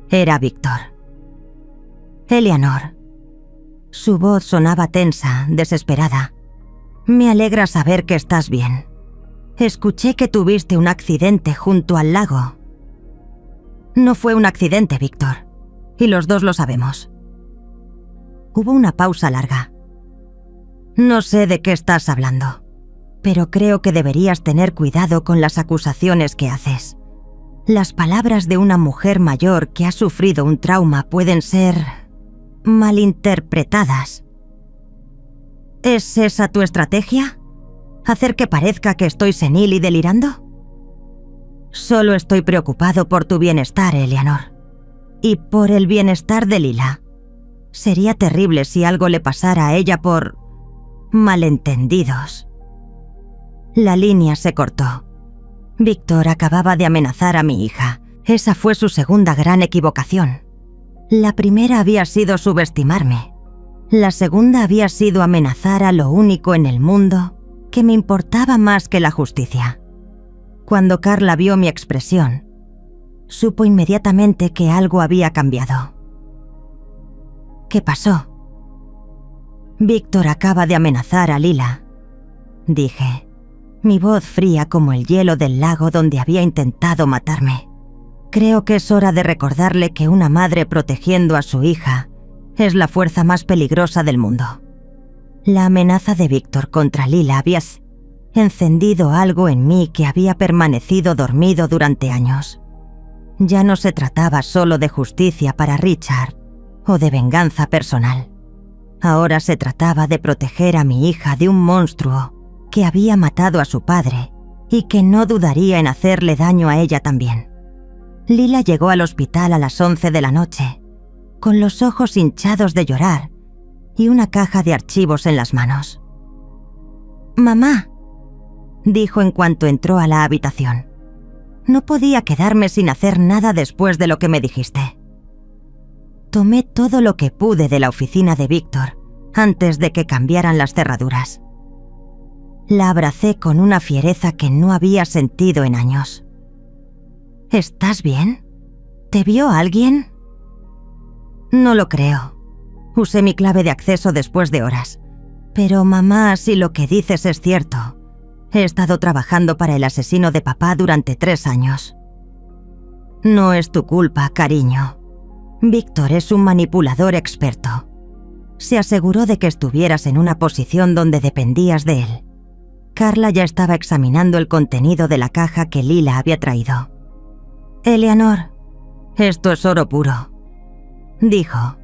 Era Víctor. Eleanor. Su voz sonaba tensa, desesperada. Me alegra saber que estás bien. Escuché que tuviste un accidente junto al lago. No fue un accidente, Víctor, y los dos lo sabemos. Hubo una pausa larga. No sé de qué estás hablando, pero creo que deberías tener cuidado con las acusaciones que haces. Las palabras de una mujer mayor que ha sufrido un trauma pueden ser malinterpretadas. ¿Es esa tu estrategia? ¿Hacer que parezca que estoy senil y delirando? Solo estoy preocupado por tu bienestar, Eleanor. Y por el bienestar de Lila. Sería terrible si algo le pasara a ella por malentendidos. La línea se cortó. Víctor acababa de amenazar a mi hija. Esa fue su segunda gran equivocación. La primera había sido subestimarme. La segunda había sido amenazar a lo único en el mundo que me importaba más que la justicia. Cuando Carla vio mi expresión, supo inmediatamente que algo había cambiado. ¿Qué pasó? Víctor acaba de amenazar a Lila, dije, mi voz fría como el hielo del lago donde había intentado matarme. Creo que es hora de recordarle que una madre protegiendo a su hija es la fuerza más peligrosa del mundo. La amenaza de Víctor contra Lila había encendido algo en mí que había permanecido dormido durante años. Ya no se trataba solo de justicia para Richard o de venganza personal. Ahora se trataba de proteger a mi hija de un monstruo que había matado a su padre y que no dudaría en hacerle daño a ella también. Lila llegó al hospital a las 11 de la noche, con los ojos hinchados de llorar y una caja de archivos en las manos. «Mamá», dijo en cuanto entró a la habitación. «No podía quedarme sin hacer nada después de lo que me dijiste». Tomé todo lo que pude de la oficina de Víctor antes de que cambiaran las cerraduras. La abracé con una fiereza que no había sentido en años. «¿Estás bien? ¿Te vio alguien?» «No lo creo. Usé mi clave de acceso después de horas. Pero mamá, si lo que dices es cierto, he estado trabajando para el asesino de papá durante 3 años. No es tu culpa, cariño. Víctor es un manipulador experto. Se aseguró de que estuvieras en una posición donde dependías de él». Carla ya estaba examinando el contenido de la caja que Lila había traído. «Eleanor, esto es oro puro», dijo,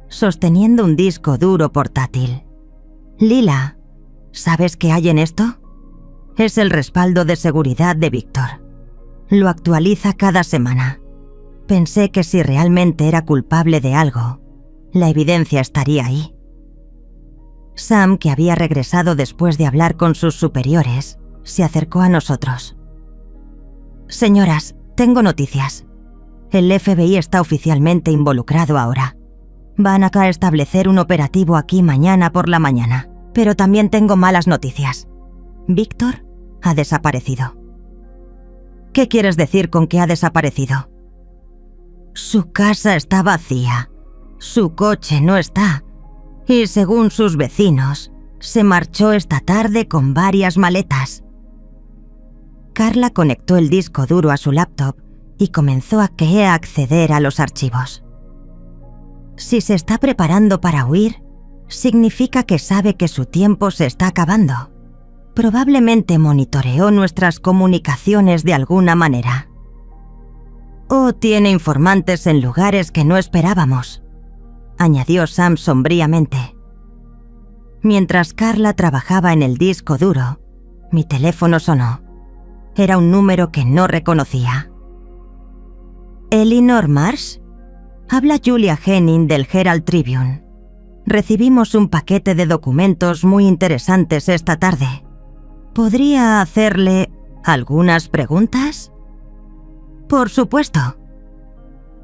sosteniendo un disco duro portátil. «Lila, ¿sabes qué hay en esto? Es el respaldo de seguridad de Víctor. Lo actualiza cada semana. Pensé que si realmente era culpable de algo, la evidencia estaría ahí. Sam, que había regresado después de hablar con sus superiores, se acercó a nosotros. Señoras, tengo noticias. El FBI está oficialmente involucrado ahora. Van a establecer un operativo aquí mañana por la mañana. Pero también tengo malas noticias. Víctor ha desaparecido. ¿Qué quieres decir con que ha desaparecido? Su casa está vacía. Su coche no está. Y según sus vecinos, se marchó esta tarde con varias maletas. Carla conectó el disco duro a su laptop y comenzó a acceder a los archivos. Si se está preparando para huir, significa que sabe que su tiempo se está acabando. Probablemente monitoreó nuestras comunicaciones de alguna manera. O tiene informantes en lugares que no esperábamos, añadió Sam sombríamente. Mientras Carla trabajaba en el disco duro, mi teléfono sonó. Era un número que no reconocía. ¿Elinor Marsh? Habla Julia Henning del Herald Tribune. Recibimos un paquete de documentos muy interesantes esta tarde. ¿Podría hacerle algunas preguntas? Por supuesto.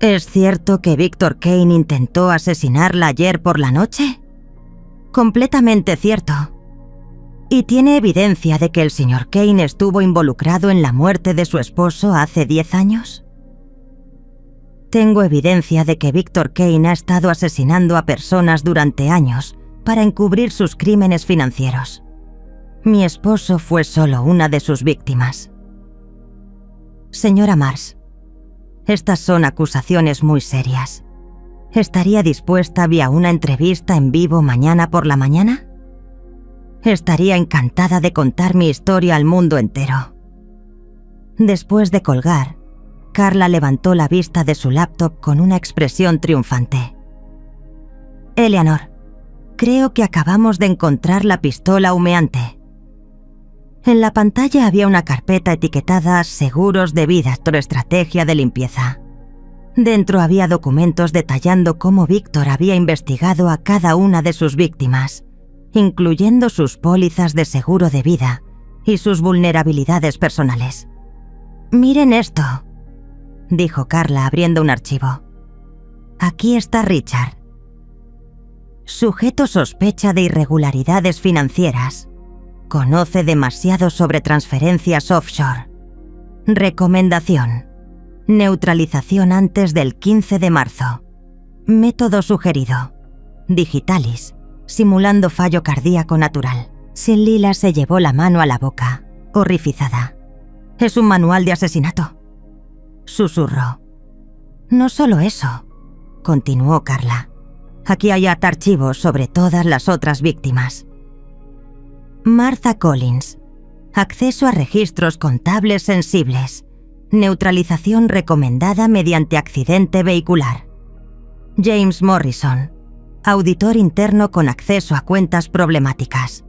¿Es cierto que Victor Kane intentó asesinarla ayer por la noche? Completamente cierto. ¿Y tiene evidencia de que el señor Kane estuvo involucrado en la muerte de su esposo hace 10 años? Tengo evidencia de que Victor Kane ha estado asesinando a personas durante años para encubrir sus crímenes financieros. Mi esposo fue solo una de sus víctimas. Señora Marsh, estas son acusaciones muy serias. ¿Estaría dispuesta a una entrevista en vivo mañana por la mañana? Estaría encantada de contar mi historia al mundo entero. Después de colgar, Carla levantó la vista de su laptop con una expresión triunfante. Eleanor, creo que acabamos de encontrar la pistola humeante. En la pantalla había una carpeta etiquetada Seguros de vida, tu estrategia de limpieza. Dentro había documentos detallando cómo Víctor había investigado a cada una de sus víctimas, incluyendo sus pólizas de seguro de vida y sus vulnerabilidades personales. Miren esto, dijo Carla abriendo un archivo. Aquí está Richard. Sujeto sospecha de irregularidades financieras. Conoce demasiado sobre transferencias offshore. Recomendación. Neutralización antes del 15 de marzo. Método sugerido. Digitalis, simulando fallo cardíaco natural. Sin Lila se llevó la mano a la boca, horrorizada. Es un manual de asesinato, susurró. No solo eso, continuó Carla. Aquí hay archivos sobre todas las otras víctimas. Martha Collins. Acceso a registros contables sensibles. Neutralización recomendada mediante accidente vehicular. James Morrison. Auditor interno con acceso a cuentas problemáticas.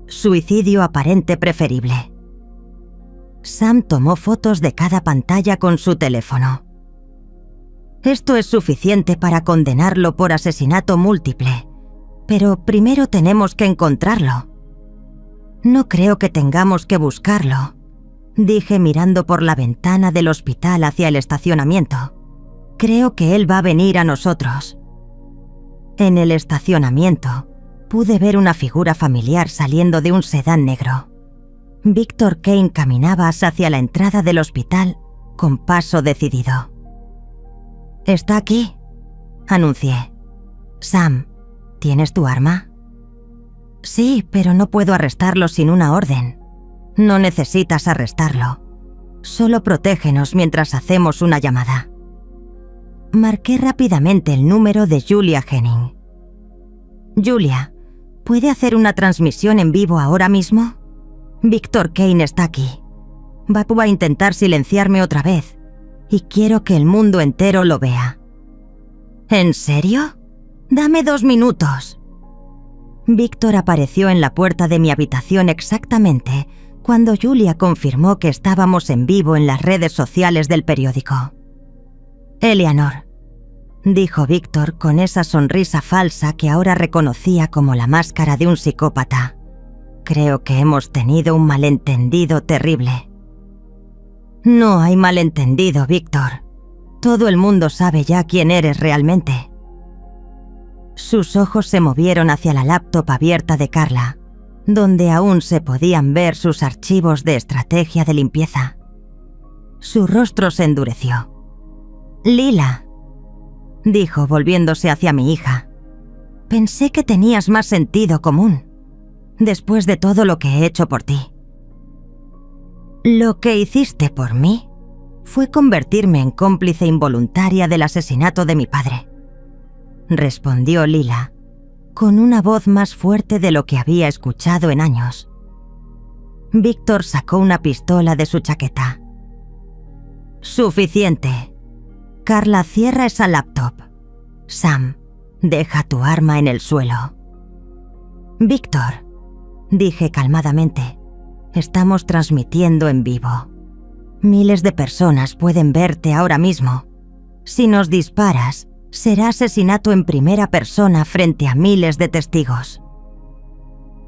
Suicidio aparente preferible. Sam tomó fotos de cada pantalla con su teléfono. Esto es suficiente para condenarlo por asesinato múltiple, pero primero tenemos que encontrarlo. No creo que tengamos que buscarlo, dije mirando por la ventana del hospital hacia el estacionamiento. Creo que él va a venir a nosotros. En el estacionamiento, pude ver una figura familiar saliendo de un sedán negro. Victor Kane caminaba hacia la entrada del hospital con paso decidido. «Está aquí», anuncié. «Sam, ¿tienes tu arma?» «Sí, pero no puedo arrestarlo sin una orden». «No necesitas arrestarlo. Solo protégenos mientras hacemos una llamada». Marqué rápidamente el número de Julia Henning. «Julia, ¿puede hacer una transmisión en vivo ahora mismo? Victor Kane está aquí. Va a intentar silenciarme otra vez y quiero que el mundo entero lo vea». «¿En serio? Dame 2 minutos». Víctor apareció en la puerta de mi habitación exactamente cuando Julia confirmó que estábamos en vivo en las redes sociales del periódico. «Eleanor», dijo Víctor con esa sonrisa falsa que ahora reconocía como la máscara de un psicópata. «Creo que hemos tenido un malentendido terrible». «No hay malentendido, Víctor. Todo el mundo sabe ya quién eres realmente». Sus ojos se movieron hacia la laptop abierta de Carla, donde aún se podían ver sus archivos de estrategia de limpieza. Su rostro se endureció. «Lila», dijo volviéndose hacia mi hija, «pensé que tenías más sentido común, después de todo lo que he hecho por ti». «Lo que hiciste por mí fue convertirme en cómplice involuntaria del asesinato de mi padre», respondió Lila, con una voz más fuerte de lo que había escuchado en años. Víctor sacó una pistola de su chaqueta. «Suficiente. Carla, cierra esa laptop. Sam, deja tu arma en el suelo». «Víctor», dije calmadamente, «estamos transmitiendo en vivo. Miles de personas pueden verte ahora mismo. Si nos disparas, será asesinato en primera persona frente a miles de testigos».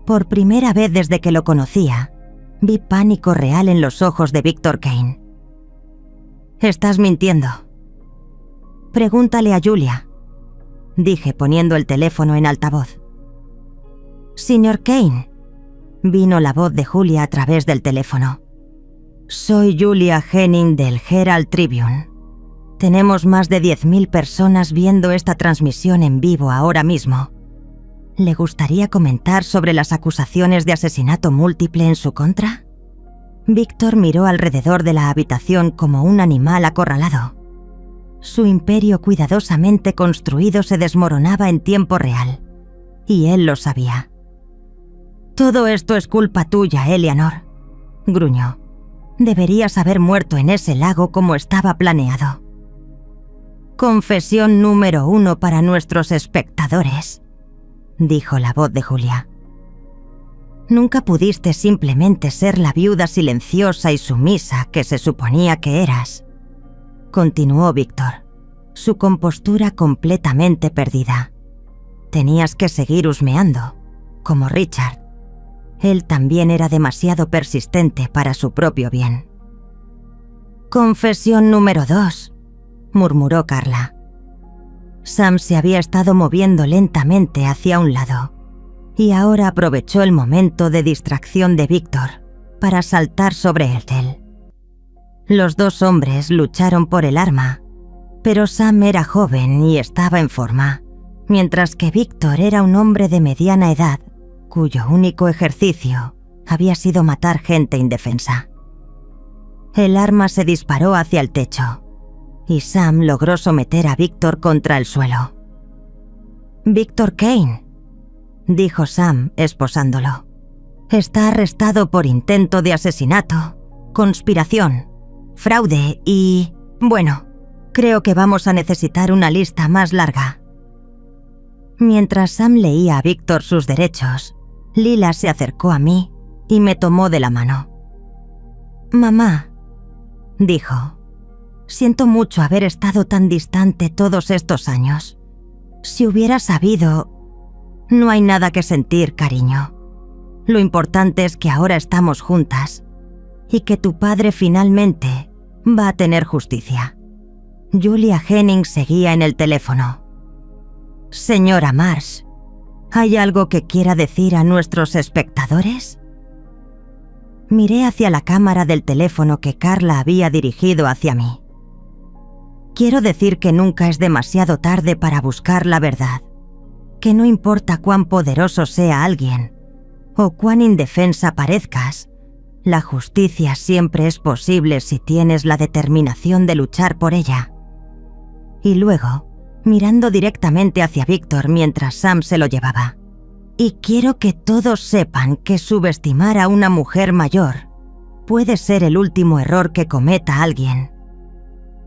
Por primera vez desde que lo conocía, vi pánico real en los ojos de Víctor Kane. «Estás mintiendo». «Pregúntale a Julia», dije poniendo el teléfono en altavoz. «Señor Kane», vino la voz de Julia a través del teléfono. «Soy Julia Henning del Herald Tribune. Tenemos más de 10.000 personas viendo esta transmisión en vivo ahora mismo. ¿Le gustaría comentar sobre las acusaciones de asesinato múltiple en su contra?» Víctor miró alrededor de la habitación como un animal acorralado. Su imperio cuidadosamente construido se desmoronaba en tiempo real, y él lo sabía. «Todo esto es culpa tuya, Eleanor», gruñó. «Deberías haber muerto en ese lago como estaba planeado». «Confesión número 1 para nuestros espectadores», dijo la voz de Julia. «Nunca pudiste simplemente ser la viuda silenciosa y sumisa que se suponía que eras», continuó Víctor, su compostura completamente perdida. «Tenías que seguir husmeando, como Richard. Él también era demasiado persistente para su propio bien». «Confesión número 2», murmuró Carla. Sam se había estado moviendo lentamente hacia un lado, y ahora aprovechó el momento de distracción de Víctor para saltar sobre él. Los dos hombres lucharon por el arma, pero Sam era joven y estaba en forma, mientras que Víctor era un hombre de mediana edad cuyo único ejercicio había sido matar gente indefensa. El arma se disparó hacia el techo, y Sam logró someter a Víctor contra el suelo. «Víctor Kane», dijo Sam esposándolo, «está arrestado por intento de asesinato, conspiración, fraude y... bueno, creo que vamos a necesitar una lista más larga». Mientras Sam leía a Víctor sus derechos, Lila se acercó a mí y me tomó de la mano. «Mamá», dijo, «siento mucho haber estado tan distante todos estos años. Si hubiera sabido...». «No hay nada que sentir, cariño. Lo importante es que ahora estamos juntas y que tu padre finalmente va a tener justicia». Julia Henning seguía en el teléfono. «Señora Marsh, ¿hay algo que quiera decir a nuestros espectadores?». Miré hacia la cámara del teléfono que Carla había dirigido hacia mí. «Quiero decir que nunca es demasiado tarde para buscar la verdad, que no importa cuán poderoso sea alguien o cuán indefensa parezcas, la justicia siempre es posible si tienes la determinación de luchar por ella». Y luego, mirando directamente hacia Víctor mientras Sam se lo llevaba, «y quiero que todos sepan que subestimar a una mujer mayor puede ser el último error que cometa alguien».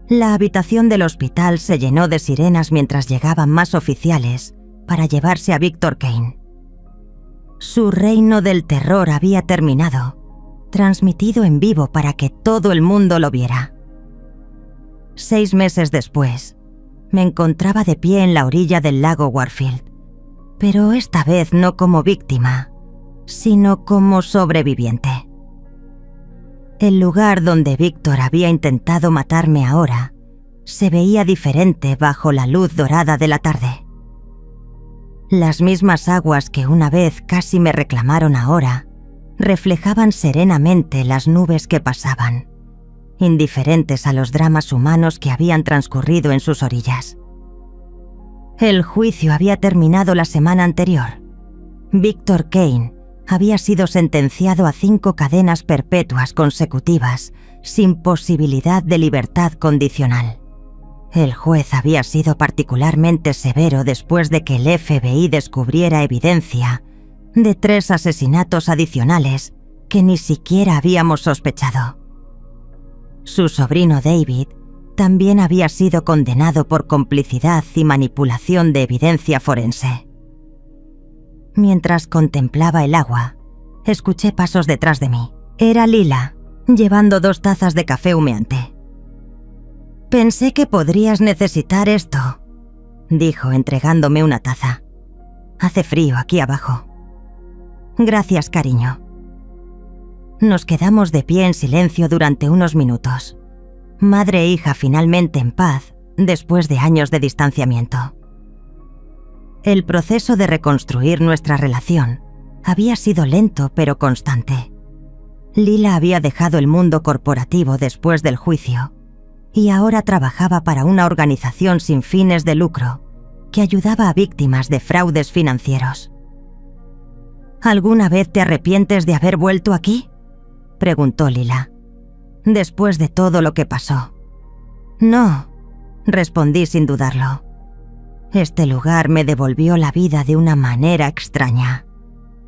La habitación del hospital se llenó de sirenas mientras llegaban más oficiales para llevarse a Víctor Kane. Su reino del terror había terminado, transmitido en vivo para que todo el mundo lo viera. 6 meses después, me encontraba de pie en la orilla del lago Warfield, pero esta vez no como víctima, sino como sobreviviente. El lugar donde Víctor había intentado matarme ahora se veía diferente bajo la luz dorada de la tarde. Las mismas aguas que una vez casi me reclamaron ahora reflejaban serenamente las nubes que pasaban, indiferentes a los dramas humanos que habían transcurrido en sus orillas. El juicio había terminado la semana anterior. Víctor Kane había sido sentenciado a 5 cadenas perpetuas consecutivas, sin posibilidad de libertad condicional. El juez había sido particularmente severo después de que el FBI descubriera evidencia de 3 asesinatos adicionales que ni siquiera habíamos sospechado. Su sobrino David también había sido condenado por complicidad y manipulación de evidencia forense. Mientras contemplaba el agua, escuché pasos detrás de mí. Era Lila, llevando 2 tazas de café humeante. «Pensé que podrías necesitar esto», dijo entregándome una taza. «Hace frío aquí abajo». «Gracias, cariño». Nos quedamos de pie en silencio durante unos minutos. Madre e hija finalmente en paz, después de años de distanciamiento. El proceso de reconstruir nuestra relación había sido lento pero constante. Lila había dejado el mundo corporativo después del juicio y ahora trabajaba para una organización sin fines de lucro que ayudaba a víctimas de fraudes financieros. ¿Alguna vez te arrepientes de haber vuelto aquí?, preguntó Lila, después de todo lo que pasó. No, respondí sin dudarlo. Este lugar me devolvió la vida de una manera extraña.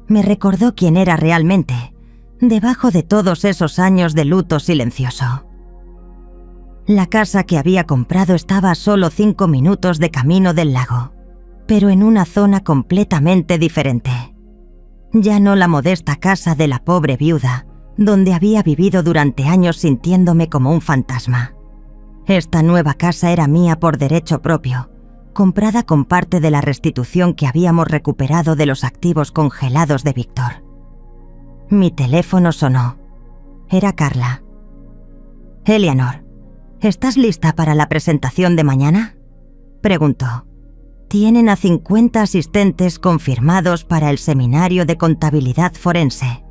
Me recordó quién era realmente, debajo de todos esos años de luto silencioso. La casa que había comprado estaba a solo 5 minutos de camino del lago, pero en una zona completamente diferente. Ya no la modesta casa de la pobre viuda, donde había vivido durante años sintiéndome como un fantasma. Esta nueva casa era mía por derecho propio, comprada con parte de la restitución que habíamos recuperado de los activos congelados de Víctor. Mi teléfono sonó. Era Carla. «Eleanor, ¿estás lista para la presentación de mañana?», preguntó. «Tienen a 50 asistentes confirmados para el seminario de contabilidad forense».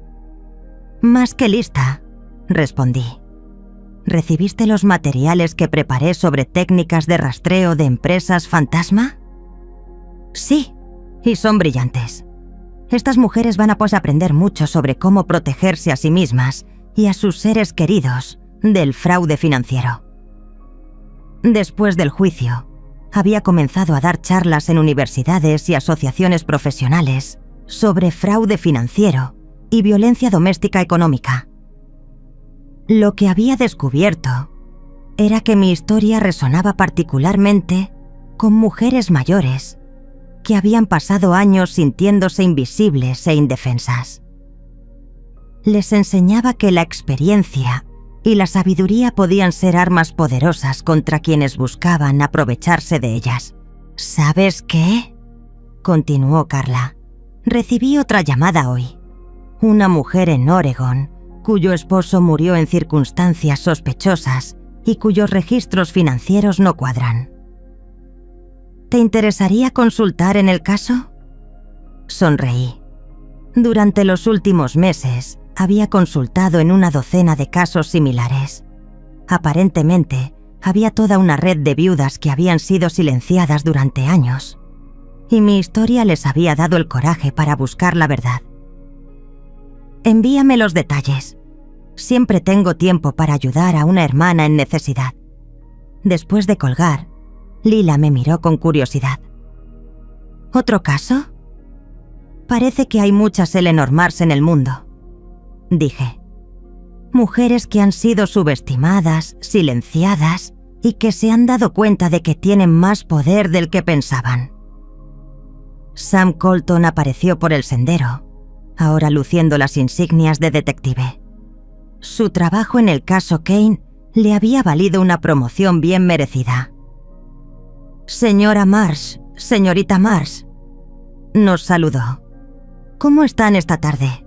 «Más que lista», respondí. «¿Recibiste los materiales que preparé sobre técnicas de rastreo de empresas fantasma?». «Sí, y son brillantes. Estas mujeres van a aprender mucho sobre cómo protegerse a sí mismas y a sus seres queridos del fraude financiero». Después del juicio, había comenzado a dar charlas en universidades y asociaciones profesionales sobre fraude financiero y violencia doméstica económica. Lo que había descubierto era que mi historia resonaba particularmente con mujeres mayores que habían pasado años sintiéndose invisibles e indefensas. Les enseñaba que la experiencia y la sabiduría podían ser armas poderosas contra quienes buscaban aprovecharse de ellas. «¿Sabes qué?», continuó Carla. «Recibí otra llamada hoy. Una mujer en Oregon, cuyo esposo murió en circunstancias sospechosas y cuyos registros financieros no cuadran. ¿Te interesaría consultar en el caso?». Sonreí. Durante los últimos meses había consultado en una docena de casos similares. Aparentemente, había toda una red de viudas que habían sido silenciadas durante años, y mi historia les había dado el coraje para buscar la verdad. «Envíame los detalles. Siempre tengo tiempo para ayudar a una hermana en necesidad». Después de colgar, Lila me miró con curiosidad. «¿Otro caso?». «Parece que hay muchas Eleanor Mars en el mundo», dije. «Mujeres que han sido subestimadas, silenciadas y que se han dado cuenta de que tienen más poder del que pensaban». Sam Colton apareció por el sendero, ahora luciendo las insignias de detective. Su trabajo en el caso Kane le había valido una promoción bien merecida. «Señora Marsh, señorita Marsh», nos saludó. «¿Cómo están esta tarde?»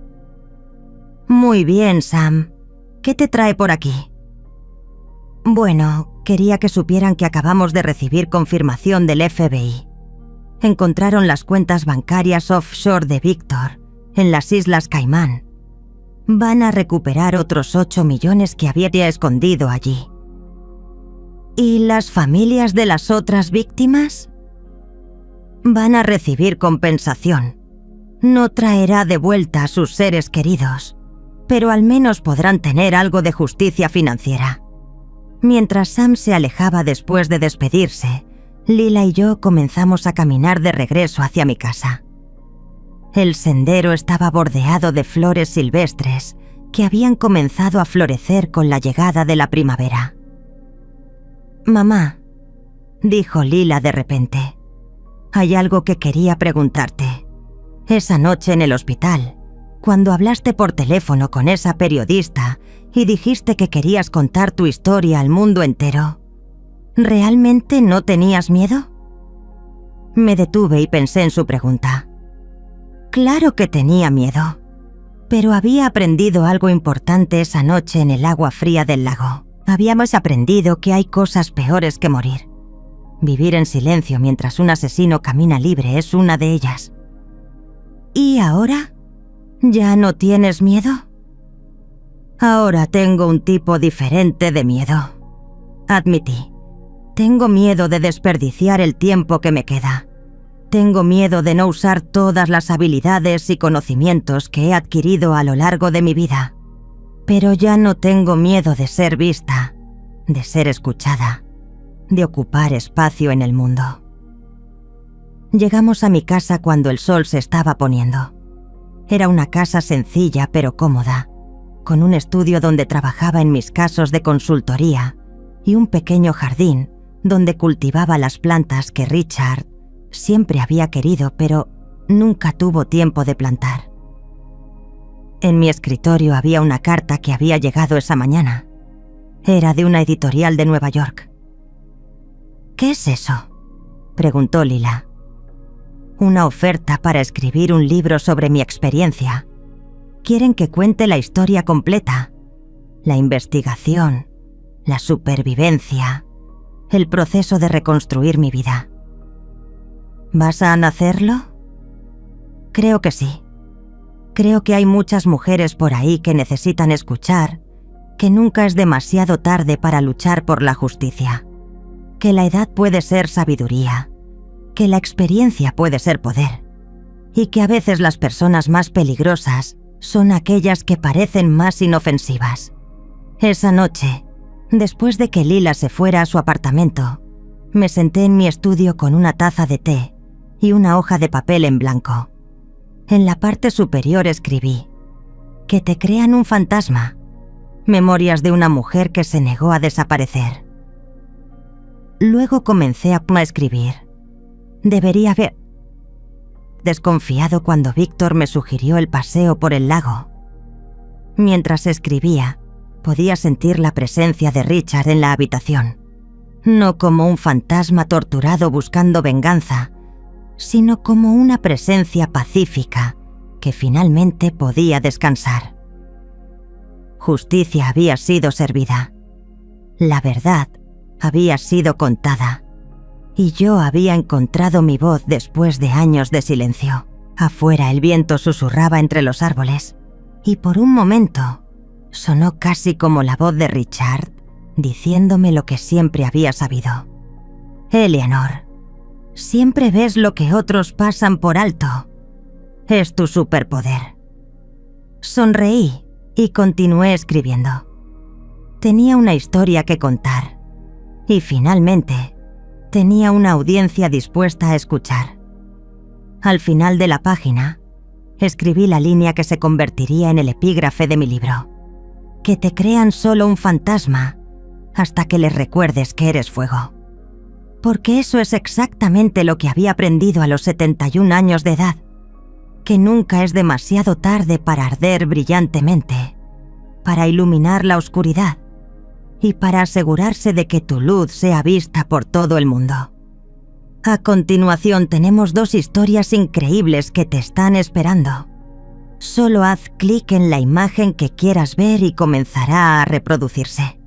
«Muy bien, Sam. ¿Qué te trae por aquí?» «Bueno, quería que supieran que acabamos de recibir confirmación del FBI. Encontraron las cuentas bancarias offshore de Víctor, en las Islas Caimán. Van a recuperar otros 8 millones que había escondido allí». «¿Y las familias de las otras víctimas?» «Van a recibir compensación. No traerá de vuelta a sus seres queridos, pero al menos podrán tener algo de justicia financiera». Mientras Sam se alejaba después de despedirse, Lila y yo comenzamos a caminar de regreso hacia mi casa. El sendero estaba bordeado de flores silvestres que habían comenzado a florecer con la llegada de la primavera. «Mamá», dijo Lila de repente, «hay algo que quería preguntarte. Esa noche en el hospital, cuando hablaste por teléfono con esa periodista y dijiste que querías contar tu historia al mundo entero, ¿realmente no tenías miedo?». Me detuve y pensé en su pregunta. Claro que tenía miedo, pero había aprendido algo importante esa noche en el agua fría del lago. Habíamos aprendido que hay cosas peores que morir. Vivir en silencio mientras un asesino camina libre es una de ellas. ¿Y ahora? ¿Ya no tienes miedo? Ahora tengo un tipo diferente de miedo. Admití. Tengo miedo de desperdiciar el tiempo que me queda. Tengo miedo de no usar todas las habilidades y conocimientos que he adquirido a lo largo de mi vida. Pero ya no tengo miedo de ser vista, de ser escuchada, de ocupar espacio en el mundo. Llegamos a mi casa cuando el sol se estaba poniendo. Era una casa sencilla pero cómoda, con un estudio donde trabajaba en mis casos de consultoría y un pequeño jardín donde cultivaba las plantas que Richard siempre había querido pero nunca tuvo tiempo de plantar. En mi escritorio había una carta que había llegado esa mañana. Era de una editorial de Nueva York. «¿Qué es eso?», preguntó Lila. «Una oferta para escribir un libro sobre mi experiencia. Quieren que cuente la historia completa, la investigación, la supervivencia, el proceso de reconstruir mi vida». «¿Vas a hacerlo?». «Creo que sí. Creo que hay muchas mujeres por ahí que necesitan escuchar que nunca es demasiado tarde para luchar por la justicia, que la edad puede ser sabiduría, que la experiencia puede ser poder, y que a veces las personas más peligrosas son aquellas que parecen más inofensivas». Esa noche, después de que Lila se fuera a su apartamento, me senté en mi estudio con una taza de té y una hoja de papel en blanco. En la parte superior escribí: «Que te crean un fantasma. Memorias de una mujer que se negó a desaparecer». Luego comencé a escribir. Debería haber desconfiado cuando Víctor me sugirió el paseo por el lago. Mientras escribía, podía sentir la presencia de Richard en la habitación. No como un fantasma torturado buscando venganza, sino como una presencia pacífica que finalmente podía descansar. Justicia había sido servida. La verdad había sido contada. Y yo había encontrado mi voz después de años de silencio. Afuera el viento susurraba entre los árboles, y por un momento sonó casi como la voz de Richard, diciéndome lo que siempre había sabido. «Eleanor, siempre ves lo que otros pasan por alto. Es tu superpoder». Sonreí y continué escribiendo. Tenía una historia que contar, y finalmente tenía una audiencia dispuesta a escuchar. Al final de la página, escribí la línea que se convertiría en el epígrafe de mi libro: «Que te crean solo un fantasma hasta que les recuerdes que eres fuego». Porque eso es exactamente lo que había aprendido a los 71 años de edad, que nunca es demasiado tarde para arder brillantemente, para iluminar la oscuridad y para asegurarse de que tu luz sea vista por todo el mundo. A continuación tenemos 2 historias increíbles que te están esperando. Solo haz clic en la imagen que quieras ver y comenzará a reproducirse.